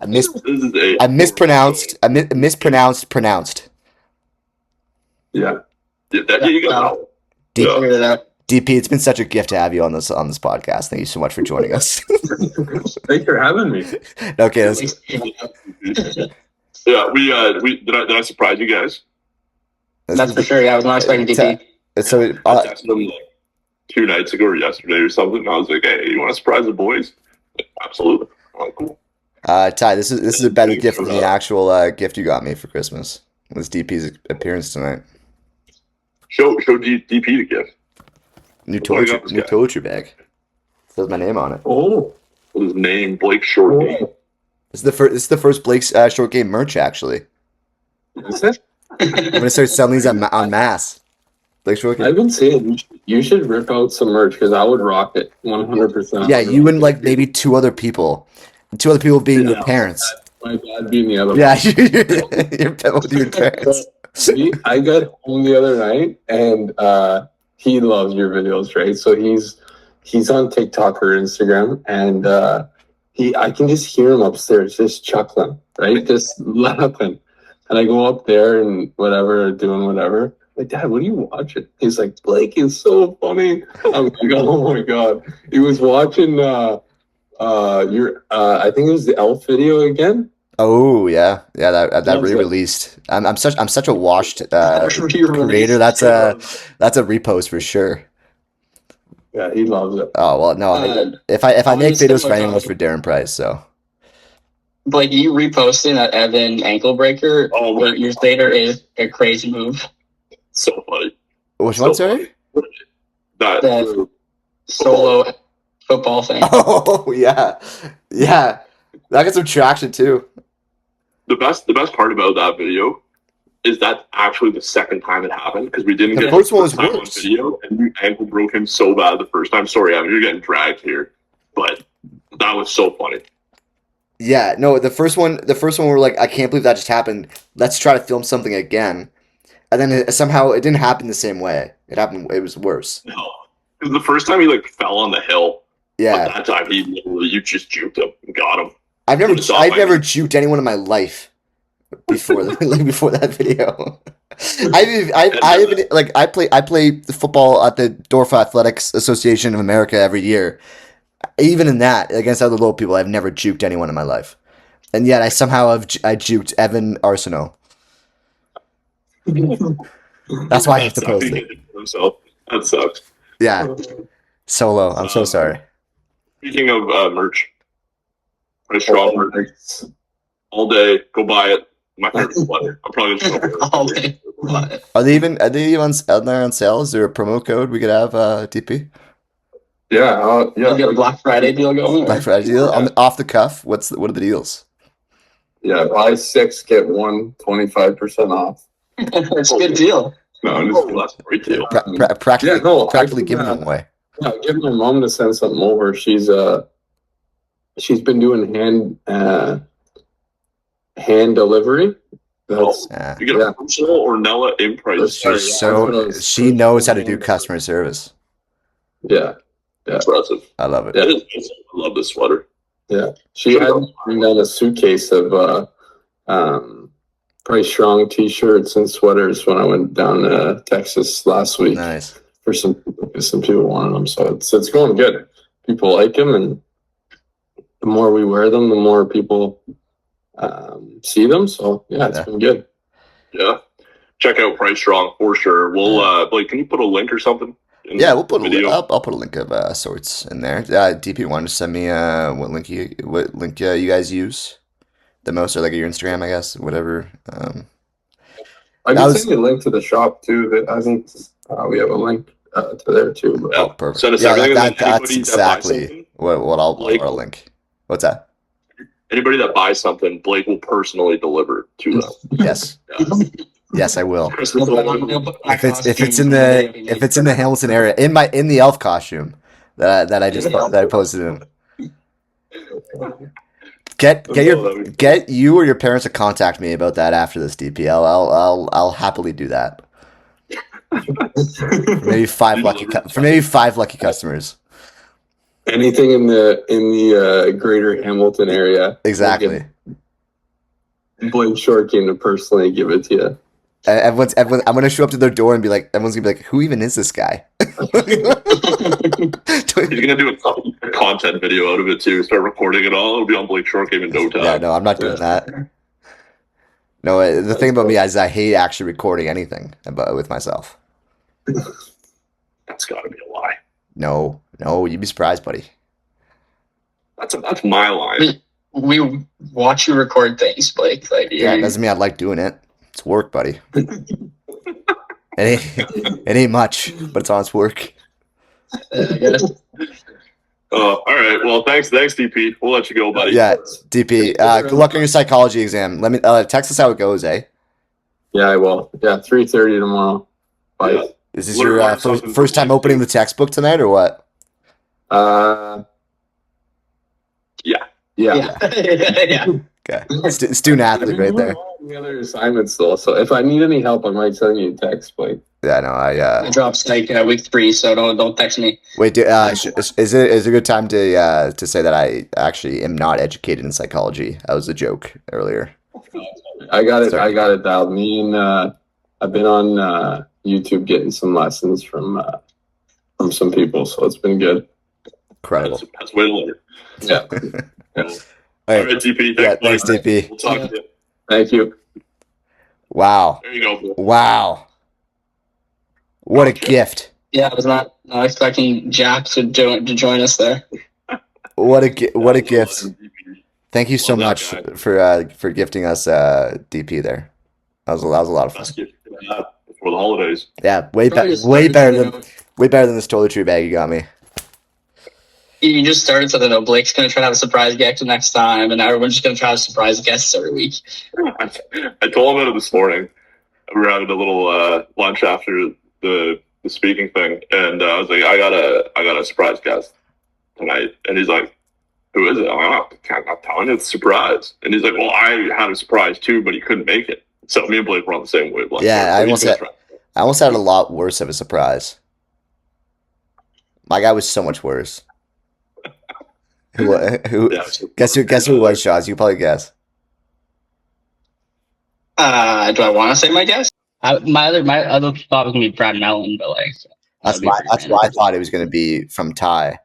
I mispronounced pronounced. Yeah. You go. DP, it's been such a gift to have you on this podcast. Thank you so much for joining us. Thanks for having me. Okay. Yeah, we did I surprise you guys? That's for sure. Yeah, I was not expecting DP. So I texted them like 2 nights ago or yesterday or something. And I was like, "Hey, you want to surprise the boys?" Like, absolutely. I'm like, cool. Ty, this is a better gift than the actual gift you got me for Christmas. It was DP's appearance tonight. Show DP the gift. New toiletry bag. Says my name on it. Oh, with his name, Blake Short. This is the first Blake's short game merch actually. Is it? I'm gonna start selling these on mass. Blake's short game. I've been saying you should rip out some merch because I would rock it 100%. Yeah, you and like maybe two other people being your parents. My dad being the other Yeah, one. with your parents. I got home the other night and he loves your videos, right? So he's on TikTok or Instagram and I can just hear him upstairs just chuckling, right? Just laughing. And I go up there and whatever, doing whatever. Like, Dad, what are you watching? He's like, Blake is so funny. I'm like, oh my God. He was watching your I think it was the Elf video again. Oh yeah, that re-released. I'm such a washed creator. That's a repost for sure. Yeah, he loves it. Oh well, no. If I make videos for anyone, it's for Dayton Price. So Like you reposting that Evan ankle breaker 8 years later is a crazy move. So funny. which one, sorry? The solo football thing. Oh yeah, that got some traction too. The best part about that video is that actually the second time it happened because we didn't The get first one the was time on worse. video and you ankle broke him so bad the first time. Sorry, Evan, you're getting dragged here, but that was so funny. Yeah, no, the first one we're like, I can't believe that just happened. Let's try to film something again, and then somehow it didn't happen the same way. It was worse. No, because the first time he like fell on the hill. Yeah, But that time you just juked him and got him. I've never juked anyone in my life before before that video. I play football at the Dorfa Athletics Association of America every year. Even in that, against other local people, I've never juked anyone in my life, and yet I juked Evan Arsenault. That's why I have to post it. Himself. That sucks. Yeah, solo. I'm so sorry. Speaking of merch, Price Strong merch. All day, go buy it. My favorite sweater. I'm probably just All day. Are they even on there on sale? Is there a promo code we could have, DP? Yeah, You got a Black Friday deal going? Black Friday deal? Off the cuff, what are the deals? Yeah, buy 6, get 1, 25% off. That's a good deal. no, that's great deal. Practically giving them away. Yeah, get my mom to send something over. She's been doing hand delivery. That's, You get a personal or Nella in Price. She knows how to do customer service. Yeah. Impressive. I love it. Yeah. I love this sweater. Yeah, she had bring down a suitcase of Price Strong T-shirts and sweaters when I went down to Texas last week. Nice. For some people wanted them, so it's going good. People like them, and the more we wear them, the more people see them. So it's been good. Yeah, check out Price Strong for sure. We'll Blake, can you put a link or something? We'll put a link. I'll put a link of sorts in there. DP, want to send me what link you guys use the most, or like your Instagram, I guess, whatever. I can send you a link to the shop too. That I think we have a link to there too. But. Oh, perfect. Send us that's exactly what I'll link. What's that? Anybody that buys something, Blake will personally deliver to them. Yes. Yes, I will. If it's in the Hamilton area, in the elf costume that I posted in. Get you or your parents to contact me about that after this, DP. I'll happily do that. For maybe five lucky customers. Anything in the greater Hamilton area. Exactly. Blake Short came to personally give it to you. Everyone, I'm gonna show up to their door and be like, everyone's gonna be like, who even is this guy? He's gonna do a content video out of it too. Start recording it all. It'll be on Blake Short Game in no time. Yeah, no, I'm not doing that. No, the thing about me is I hate actually recording anything with myself. That's gotta be a lie. No, you'd be surprised, buddy. That's my line. We watch you record things, Blake. Like, it doesn't mean I like doing it. It's work, buddy. It ain't much, but it's honest work. All right. Well, thanks, DP. We'll let you go, buddy. Yeah, DP. Good luck on your psychology exam. Let me text us how it goes, eh? Yeah, I will. Yeah, 3:30 tomorrow. Bye. Yeah. Is this Learn your something first time from opening the textbook tonight, or what? Yeah. Yeah. Yeah. Okay, student athlete right there. All the other assignments though, so if I need any help, I might send you a text. Like, Yeah, no, I dropped like week 3, so don't text me. wait. Is it a good time to say that I actually am not educated in psychology? That was a joke earlier. I got it. Sorry. I got it dialed. Me and I've been on YouTube getting some lessons from some people, so it's been good. Incredible. That's the way to learn. Yeah. All All right, DP. Yeah, Thanks, thanks, DP. We'll talk to you. Thank you. Wow. There you go. Wow. What a Okay. gift. Yeah, I was not expecting Jack to join us there. What a gift. DP. Thank you so Love that much guy. for gifting us DP there. That was a lot of fun. Best gift before the holidays. Yeah, Probably just started way better than this toiletry bag you got me. You just started something though. Blake's gonna try to have a surprise guest next time, and everyone's just gonna try to surprise guests every week. I told him it this morning. We were having a little lunch after the speaking thing, and I was like, I got a surprise guest tonight, and he's like, who is it? I'm like, I'm not telling you, it's a surprise. And he's like, well, I had a surprise too, but he couldn't make it. So me and Blake were on the same wavelength. Yeah, So I almost had a lot worse of a surprise. My guy was so much worse. Who Yeah, guess who it was, Shaz? You probably guess. Do I want to say my guess? My other thought was gonna be Brad Mellon, but like That's why I thought it was going to be from Thai.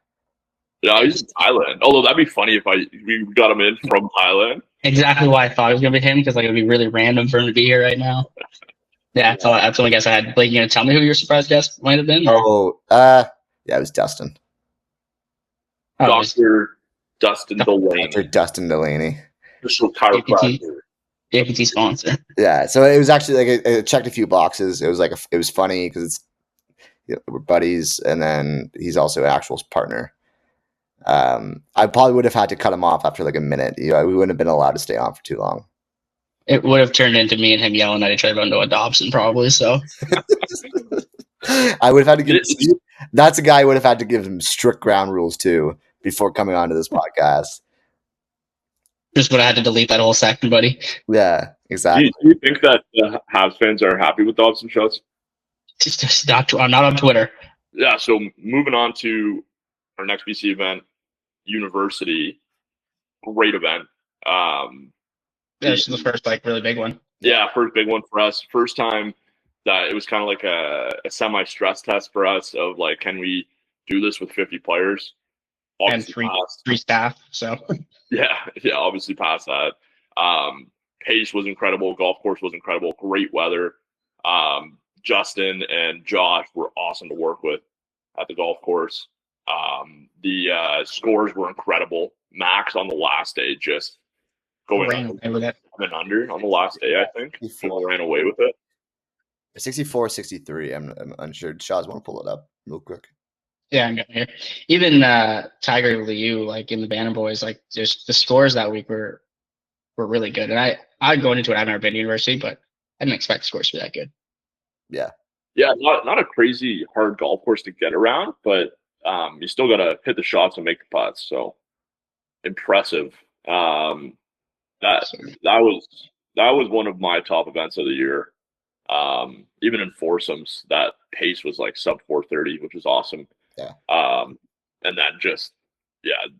yeah, he's in Thailand. Although that'd be funny if we got him in from Thailand. exactly why I thought it was gonna be him, because like it'd be really random for him to be here right now. Yeah, that's the only guess I had. Blake, you gonna tell me who your surprise guest might have been? Oh, yeah, it was Dustin. Oh, Dr. Dustin Delaney, Dr. Dustin Delaney. official chiropractor. APT sponsor. Yeah, so it was actually like it checked a few boxes. It was like it was funny because it's we're buddies, and then he's also an actual partner. I probably would have had to cut him off after like a minute. We wouldn't have been allowed to stay on for too long. It would have turned into me and him yelling at each other about Noah Dobson, probably. So I would have had to give. That's a guy I would have had to give him strict ground rules too before coming onto this podcast. just would have had to delete that whole section, buddy. Yeah, exactly. Do you think that the Habs fans are happy with Dobson shots? Just not. I'm not on Twitter. Yeah. So moving on to our next BC event, University, great event. Yeah, this is the first like really big one. Yeah, first big one for us. First time that it was kind of like a semi-stress test for us of like, can we do this with 50 players? Obviously And passed. three staff. So Yeah, obviously past that. Pace was incredible. Golf course was incredible. Great weather. Justin and Josh were awesome to work with at the golf course. The scores were incredible. Max on the last day just going ran away with it. under on the last day, I think. He ran away with it. 64, 63. I'm unsure. Shaz, want to pull it up real quick? Yeah, I'm getting here. Even Tiger Liu, like in the Banner Boys, like just the scores that week were really good. And I going into it, I've never been to university, but I didn't expect the scores to be that good. Yeah. Yeah, not a crazy hard golf course to get around, but you still got to hit the shots and make the putts. So impressive. That was one of my top events of the year. Even in foursomes, that pace was like sub 430, which was awesome. Yeah. And then just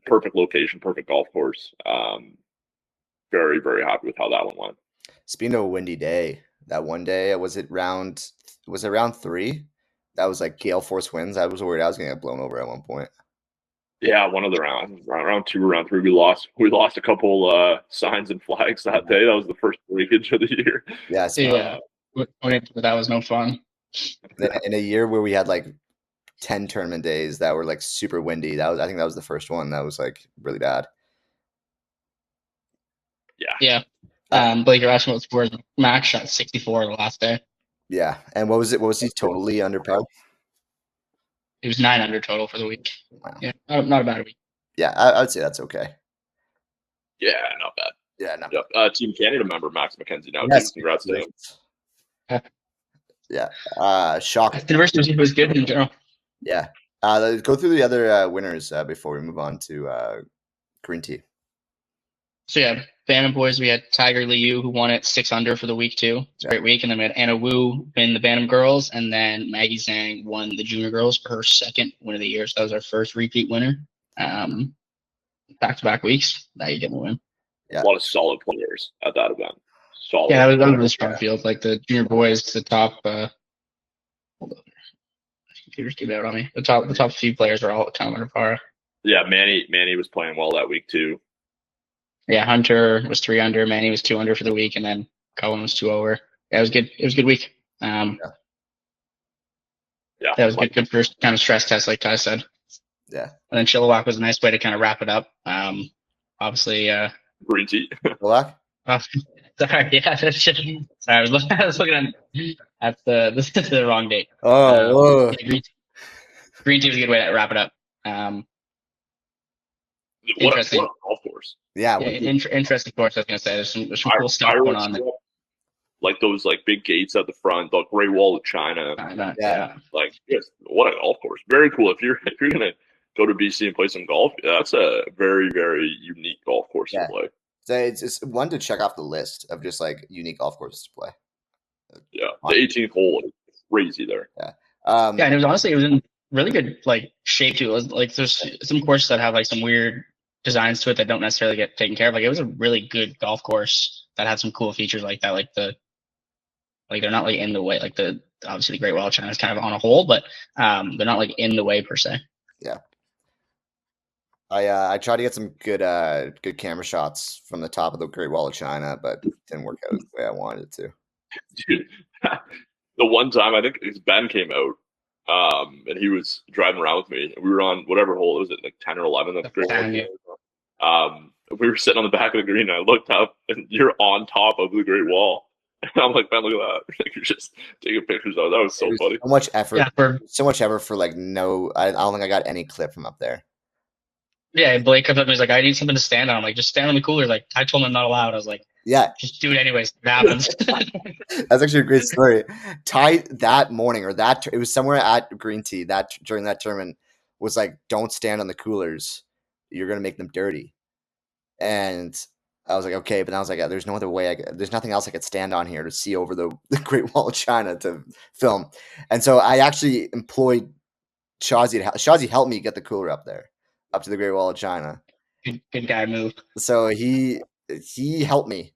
perfect location, perfect golf course. Very, very happy with how that one went. Speaking of a windy day, that one day was it round 3? That was like gale force winds. I was worried I was gonna get blown over at one point. Yeah, one of the round 2 or round 3, we lost a couple signs and flags that day. That was the first breakage of the year. Yeah. So, Yeah, that was no fun. in a year where we had like 10 tournament days that were like super windy, I think that was the first one that was like really bad. Yeah. Blake, you're asking what scores. Max shot 64 the last day. Yeah. And what was it? What was he totally under par? It was 9 under total for the week. Wow. Yeah, not a bad week. Yeah, I would say that's okay. Yeah, not bad. Yeah, no. Yep. Team Canada member Max McKenzie now Yes. too. Congrats to him. Yeah. Shock. The diversity was good in general. Yeah. Let's go through the other winners before we move on to Green Tea. So yeah, Bantam boys, we had Tiger Liu who won it 6 under for the week too. It's a great week. And then we had Anna Wu win the Bantam girls, and then Maggie Zhang won the junior girls for her second win of the year. So that was our first repeat winner. Back-to-back weeks. Now you get the win. Yeah. A lot of solid players at that event. Solid. Yeah, that was a really strong field. Like the junior boys, the top. Hold on, computers keep out on me. The top few players are all kind of under par. Yeah, Manny was playing well that week too. Yeah, Hunter was 3 under, Manny was 2 under for the week, and then Cohen was 2 over. Yeah, it was good. It was a good week. Yeah, that was good first kind of stress test, like Ty said. Yeah. And then Chilliwack was a nice way to kind of wrap it up. Obviously, Green Tea. Chilliwack? Sorry, yeah, sorry, I was looking at the wrong date. Oh, yeah, Green Tea was a good way to wrap it up. What a golf course. Yeah. Interesting course. I was gonna say there's some cool stuff going on there. Like those big gates at the front, the Great Wall of China. Yeah. Like what a golf course. Very cool. If you're gonna go to BC and play some golf, that's a very, very unique golf course to play. So it's one to check off the list of just like unique golf courses to play. Yeah. The 18th hole is crazy there. Yeah. And it was in really good shape too. It was like there's some courses that have some weird designs to it that don't necessarily get taken care of. Like it was a really good golf course that had some cool features like that. They're not in the way. Obviously the Great Wall of China is kind of on a hole, but they're not in the way per se. Yeah. I tried to get some good camera shots from the top of the Great Wall of China, but it didn't work out the way I wanted it to. Dude, the one time I think Ben came out, and he was driving around with me. And we were on whatever hole it was, at 10 or 11. That's Great Wall. We were sitting on the back of the green, and I looked up, and you're on top of the Great Wall. And I'm like, Ben, look at that! You're just taking pictures of it. That was so funny. So much effort. Yeah, so much effort for no. I don't think I got any clip from up there. Yeah, Blake comes up and he's like, I need something to stand on. I'm like, just stand on the cooler. I told him I'm not allowed. I was like, yeah, just do it anyways. It happens. That's actually a great story. Ty that morning it was somewhere at Green Tea that during that tournament was like, don't stand on the coolers. You're going to make them dirty. And I was like, okay, but I was like, there's no other way. There's nothing else I could stand on here to see over the Great Wall of China to film. And so I actually employed Shazi. Shazi helped me get the cooler up there, up to the Great Wall of China. Good guy move. So he helped me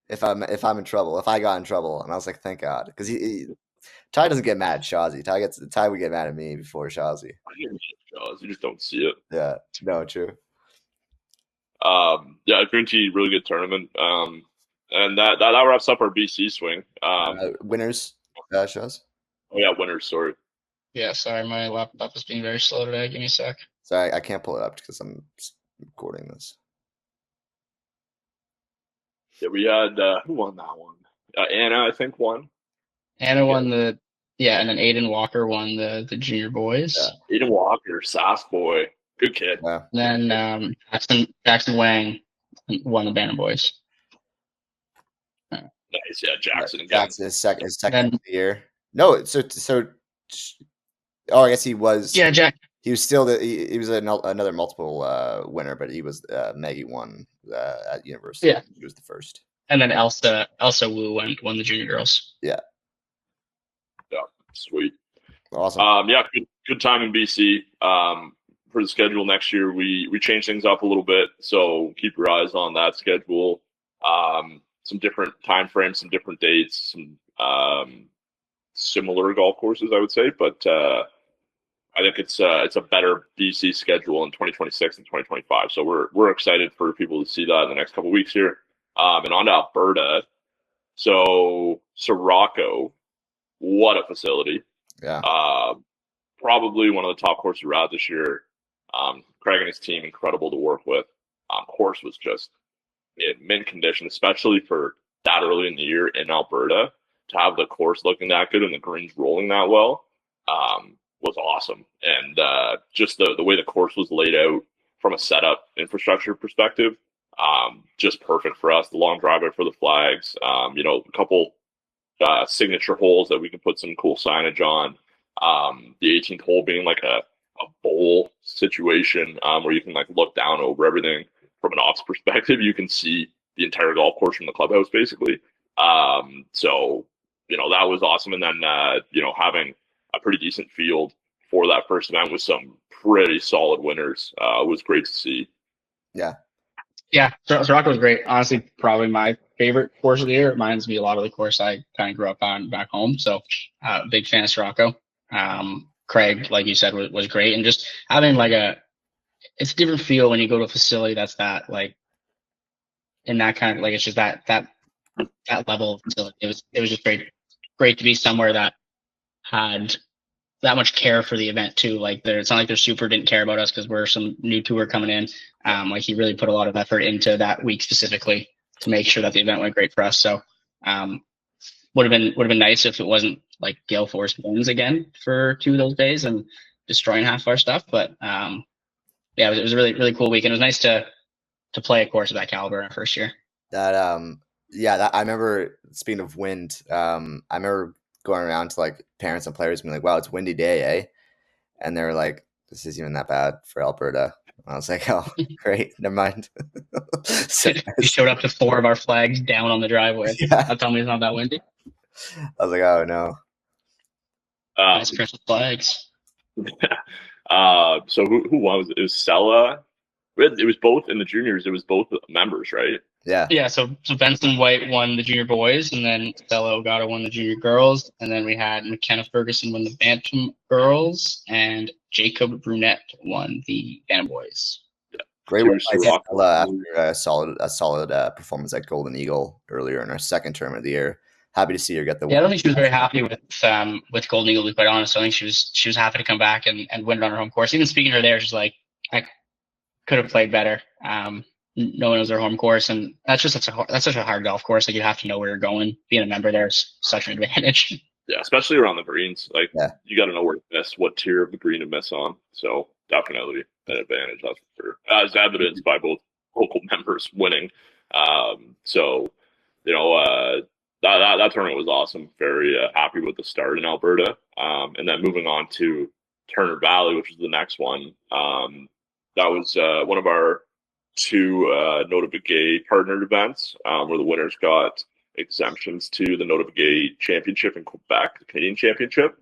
if I'm in trouble, if I got in trouble. And I was like, thank God, because Ty doesn't get mad at Shazi. Ty would get mad at me before Shazi. You just don't see it. Yeah, no, true. Yeah, Green Tea, really good tournament. And that wraps up our BC swing. Winners, Shaz? Oh yeah, winners. Sorry. Yeah, sorry, my laptop is being very slow today. Give me a sec. Sorry, I can't pull it up because I'm recording this. Yeah, we had who won that one? Anna, I think, won. Anna won and then Aiden Walker won the junior boys. Yeah. Aiden Walker, Sass boy, good kid. Yeah. And then Jackson Wang won the Bantam boys. Nice, yeah, Jackson again. Jackson is second of the year. No, so. Oh, I guess he was. Yeah, Jack. He was still he was another multiple winner, but he was Maggie won at university. Yeah, he was the first. And then Elsa Wu won the junior girls. Yeah. Yeah, sweet. Awesome. Yeah, good time in BC. For the schedule next year, we changed things up a little bit, so keep your eyes on that schedule. Some different time frames, some different dates, some similar golf courses, I would say, but I think it's a better BC schedule in 2026 and 2025. So we're excited for people to see that in the next couple of weeks here. And on to Alberta. So Sirocco, what a facility! Yeah, probably one of the top courses we're at this year. Craig and his team, incredible to work with. Course was just in mint condition, especially for that early in the year in Alberta. To have the course looking that good and the greens rolling that well was awesome. And just the way the course was laid out from a setup infrastructure perspective. Just perfect for us. The long driveway for the flags. A couple signature holes that we can put some cool signage on. The 18th hole being like a bowl situation where you can like look down over everything from an ops perspective. You can see the entire golf course from the clubhouse basically. So that was awesome. And then having a pretty decent field for that first event with some pretty solid winners was great to see. Yeah. Yeah, Sirocco was great. Honestly, probably my favorite course of the year. It reminds me a lot of the course I kind of grew up on back home. So, big fan of Sirocco. Craig, like you said, was great. And just having it's a different feel when you go to a facility that's that, like, in that kind of, like, it's just that level of facility. It was just great to be somewhere that had that much care for the event too. Like it's not like their super didn't care about us because we're some new tour coming in. Like he really put a lot of effort into that week specifically to make sure that the event went great for us. So would have been nice if it wasn't like gale force winds again for 2 of those days and destroying half of our stuff. But it was a really, really cool week. And it was nice to play a course of that caliber in our first year. I remember, speaking of wind, I remember going around to like parents and players and being like, wow, it's a windy day, eh? And they're like, this isn't even that bad for Alberta. And I was like, oh, great, never mind. So, we showed up to 4 of our flags down on the driveway. Yeah. Tell me it's not that windy. I was like, oh no. Nice Christmas flags. So who was it? It was Stella. It was both in the juniors. It was both members, right? Yeah. Yeah. So Benson White won the junior boys, and then Stella Ogata won the junior girls, and then we had McKenna Ferguson win the bantam girls, and Jacob Brunette won the bantam boys. Yeah. Great work after a solid performance at Golden Eagle earlier in our second term of the year. Happy to see her get the win. Yeah, I don't think she was very happy with Golden Eagle, to be quite honest. I think she was happy to come back and win it on her home course. Even speaking to her there, she's like, I could have played better. No one knows their home course, and that's such a hard golf course. Like you have to know where you're going. Being a member there is such an advantage. Yeah, especially around the greens. Like you got to know where to miss, what tier of the green to miss on. So definitely an advantage, that's for sure. As evidenced by both local members winning. That tournament was awesome. Very happy with the start in Alberta. And then moving on to Turner Valley, which was the next one. That was one of our 2 Nota Begay partnered events where the winners got exemptions to the Nota Begay Championship in Quebec, the Canadian Championship.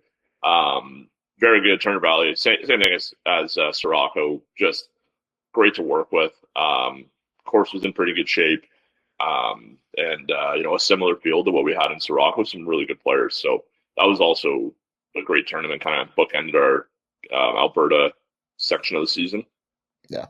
Very good. Turner Valley, same thing as Sirocco, just great to work with. Course was in pretty good shape. A similar field to what we had in Sirocco, some really good players. So that was also a great tournament, kind of bookended our Alberta section of the season. Yeah.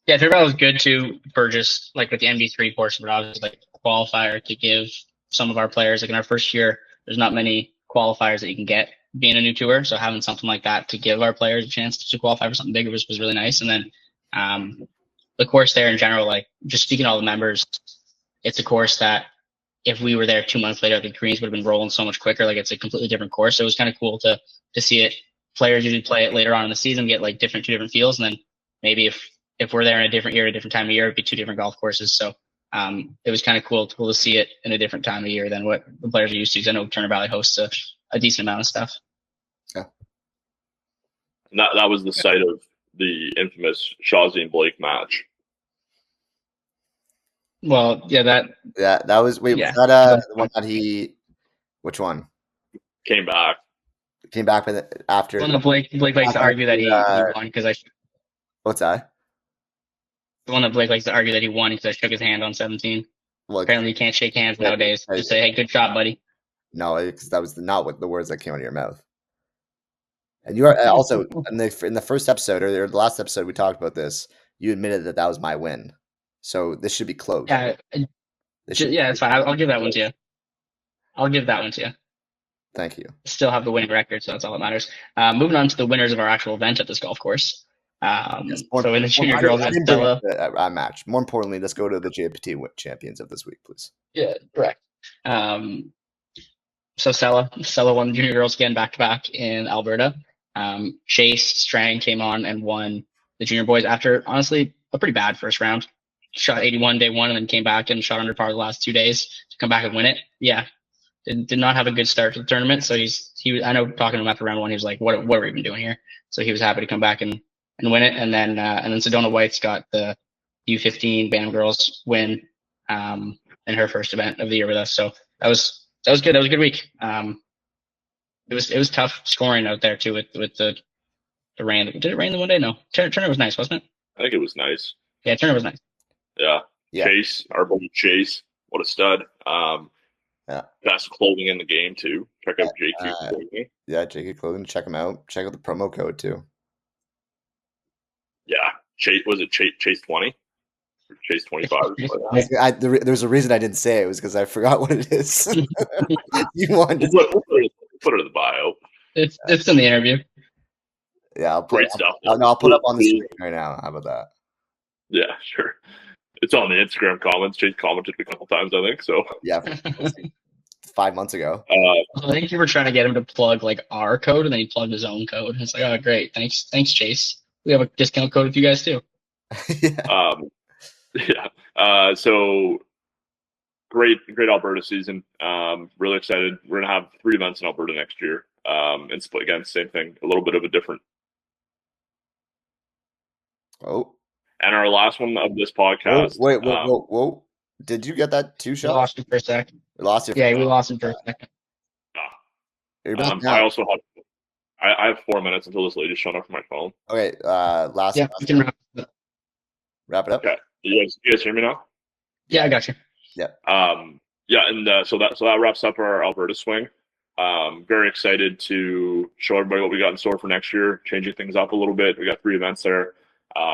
Yeah, Turner Valley was good too for just like with the MD3 portion, but obviously like a qualifier to give some of our players. Like in our first year, there's not many qualifiers that you can get being a new tour. So having something like that to give our players a chance to qualify for something bigger was really nice. And then the course there in general, like just speaking to all the members, it's a course that if we were there 2 months later, the greens would have been rolling so much quicker. Like it's a completely different course. So it was kind of cool to see it. Players usually play it later on in the season, get like two different feels. And then maybe if we're there in a different year, a different time of year, it'd be 2 different golf courses. So it was kind of cool to see it in a different time of year than what the players are used to. Because I know Turner Valley hosts a decent amount of stuff. Yeah. And that was the site of the infamous Shawsey and Blake match. Well, yeah, that was was that the one that which one? Came back after. Well, no, Blake likes to argue that he won because What's that? The one that Blake likes to argue that he won because I shook his hand on 17. Well, apparently you can't shake hands nowadays. Just say, hey, good shot, buddy. No, because that was not what the words that came out of your mouth. And you are also in the first episode or the last episode we talked about this. You admitted that was my win. So this should be close. Yeah, it's fine. I'll give that one to you. Thank you. Still have the winning record, so that's all that matters. Moving on to the winners of our actual event at this golf course. So in the junior girls, I match. More importantly, let's go to the JPT champions of this week, please. Yeah, correct. So Stella won the junior girls again back to back in Alberta. Chase Strang came on and won the junior boys after honestly a pretty bad first round. Shot 81 day one and then came back and shot under par the last 2 days to come back and win it. Yeah, did not have a good start to the tournament. So I know talking to him after round one, he was like, what are we even doing here? So he was happy to come back and win it. And then Sedona White's got the U15 Bantam girls win in her first event of the year with us. So that was good. That was a good week. It was tough scoring out there too with the rain. Did it rain the one day? No. Turner was nice, wasn't it? I think it was nice. Yeah, Turner was nice. Yeah. Yeah. Chase, our buddy Chase, what a stud. Yeah. Best clothing in the game too. Check out JQ Clothing. Yeah, JQ Clothing. Check them out. Check out the promo code too. Yeah. Chase, was it Chase 20? Or Chase 25? There's a reason I didn't say it. It was because I forgot what it is. You wanted to We'll put it in the bio. It's in the interview. Yeah, I'll Great stuff. I'll put it up on the screen right now. How about that? Yeah, sure. It's on the Instagram comments. Chase commented a couple times, I think. So Yeah, 5 months ago. I think you were trying to get him to plug like our code, and then he plugged his own code. It's like, oh, great, thanks, Chase. We have a discount code with you guys too. Yeah. Yeah. So great Alberta season. Really excited. We're gonna have 3 events in Alberta next year. And split again, same thing. A little bit of a different. Oh. And our last one of this podcast. Whoa. Did you get that 2 We shots? lost him for a sec. We lost you. Yeah, we lost him for a second. I also have. I have 4 minutes until this lady's showing up for my phone. Okay. Last. Yeah, we can wrap it up. Okay. You guys hear me now? Yeah, I got you. Yeah. Yeah, and so that wraps up our Alberta swing. Very excited to show everybody what we got in store for next year, changing things up a little bit. We got 3 events there.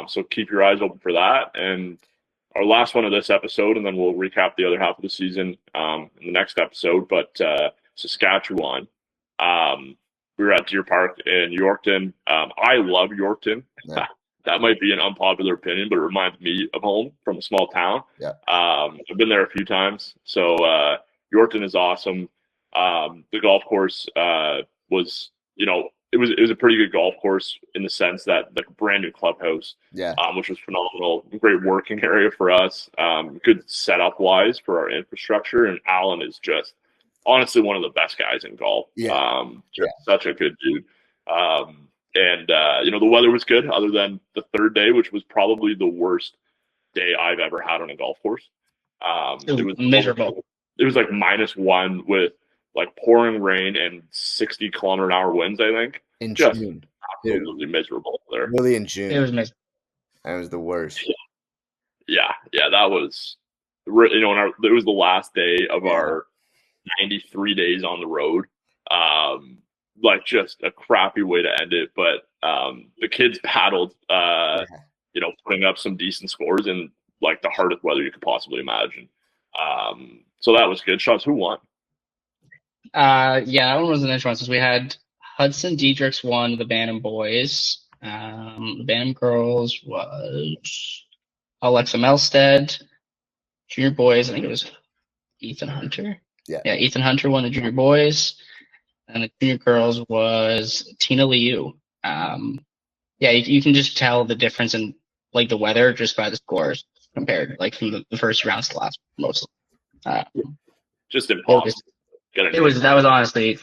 So keep your eyes open for that. And our last one of this episode, and then we'll recap the other half of the season in the next episode. But Saskatchewan, we were at Deer Park in Yorkton. I love Yorkton. Yeah. That might be an unpopular opinion, but it reminds me of home from a small town. Yeah. I've been there a few times. So Yorkton is awesome. The golf course was, it was a pretty good golf course in the sense that the brand new clubhouse, Yeah. Which was phenomenal. Great working area for us. Good setup wise for our infrastructure. And Alan is just honestly one of the best guys in golf. Yeah. Such a good dude. And the weather was good other than the third day, which was probably the worst day I've ever had on a golf course. It was miserable. It was like -1 with like pouring rain and 60-kilometer-an-hour winds, I think. In Just June. absolutely miserable there. Really in June. It was miserable. That was the worst. Yeah, that was, it was the last day of our 93 days on the road. Like just a crappy way to end it, but the kids paddled, putting up some decent scores in like the hardest weather you could possibly imagine. So that was good. Shots, who won? Yeah, that one was an interesting one since we had Hudson Diedrichs won the Bantam boys. The Bantam girls was Alexa Melstead. Junior boys, I think it was Ethan Hunter. Yeah, Ethan Hunter won the junior boys. And the junior girls was Tina Liu. You can just tell the difference in like the weather just by the scores compared like from the first rounds to last mostly. Just impossible. That was honestly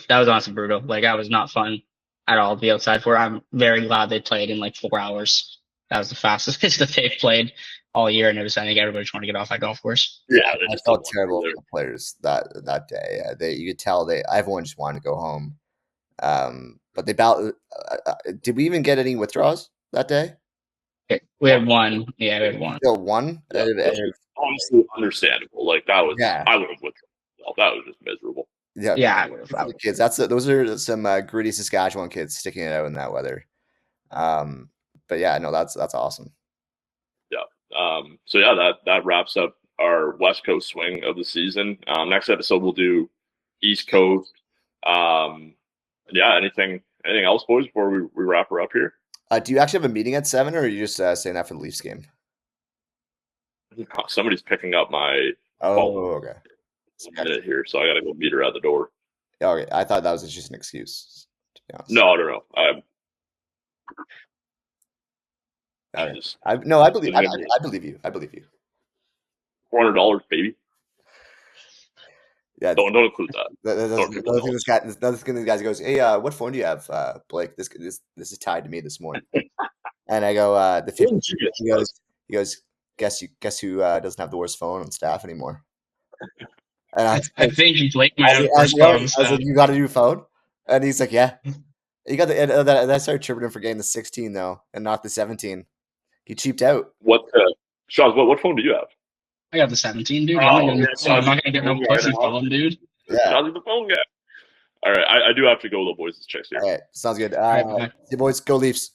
brutal. Like that was not fun at all to be outside for. I'm very glad they played in like 4 hours. That was the fastest pitch that they've played all year, and I think everybody just wanted to get off that golf course. Yeah, I felt terrible for the players that day. You could tell everyone just wanted to go home. But they did we even get any withdrawals that day? Okay. We had one. Yeah, we had one. Still one. Yeah, honestly, understandable. Like that was. Yeah. I would have withdrawn. That was just miserable. Yeah. The kids. Those are some gritty Saskatchewan kids sticking it out in that weather. But yeah, no, that's awesome. Yeah. So yeah, that wraps up our West Coast swing of the season. Next episode we'll do East Coast. Yeah. Anything else, boys, before we wrap her up here? Do you actually have a meeting at 7, or are you just saying that for the Leafs game? Somebody's picking up my. Okay. Minute here, so I gotta go meet her at the door. Okay, I thought that was just an excuse. To be honest. No. All right. Just I believe you. I believe you. $400, baby. Yeah. Don't include that. Another thing this guy goes, hey, what phone do you have, Blake? This is tied to me this morning. And I go, the 50. He goes, guess who doesn't have the worst phone on staff anymore? And I think Blake might have I first was phone. like, you got a new phone? And he's like, yeah. You got the. And I started chirping him for getting the 16 though, and not the 17. He cheaped out. What, Shaz, what phone do you have? I got the 17, dude. Oh, I'm not gonna get no pussy phone, dude. Yeah. Shaz's the phone guy. All right, I do have to go, little boys. Let's check here. All right, sounds good. All right, bye. See you boys, go Leafs.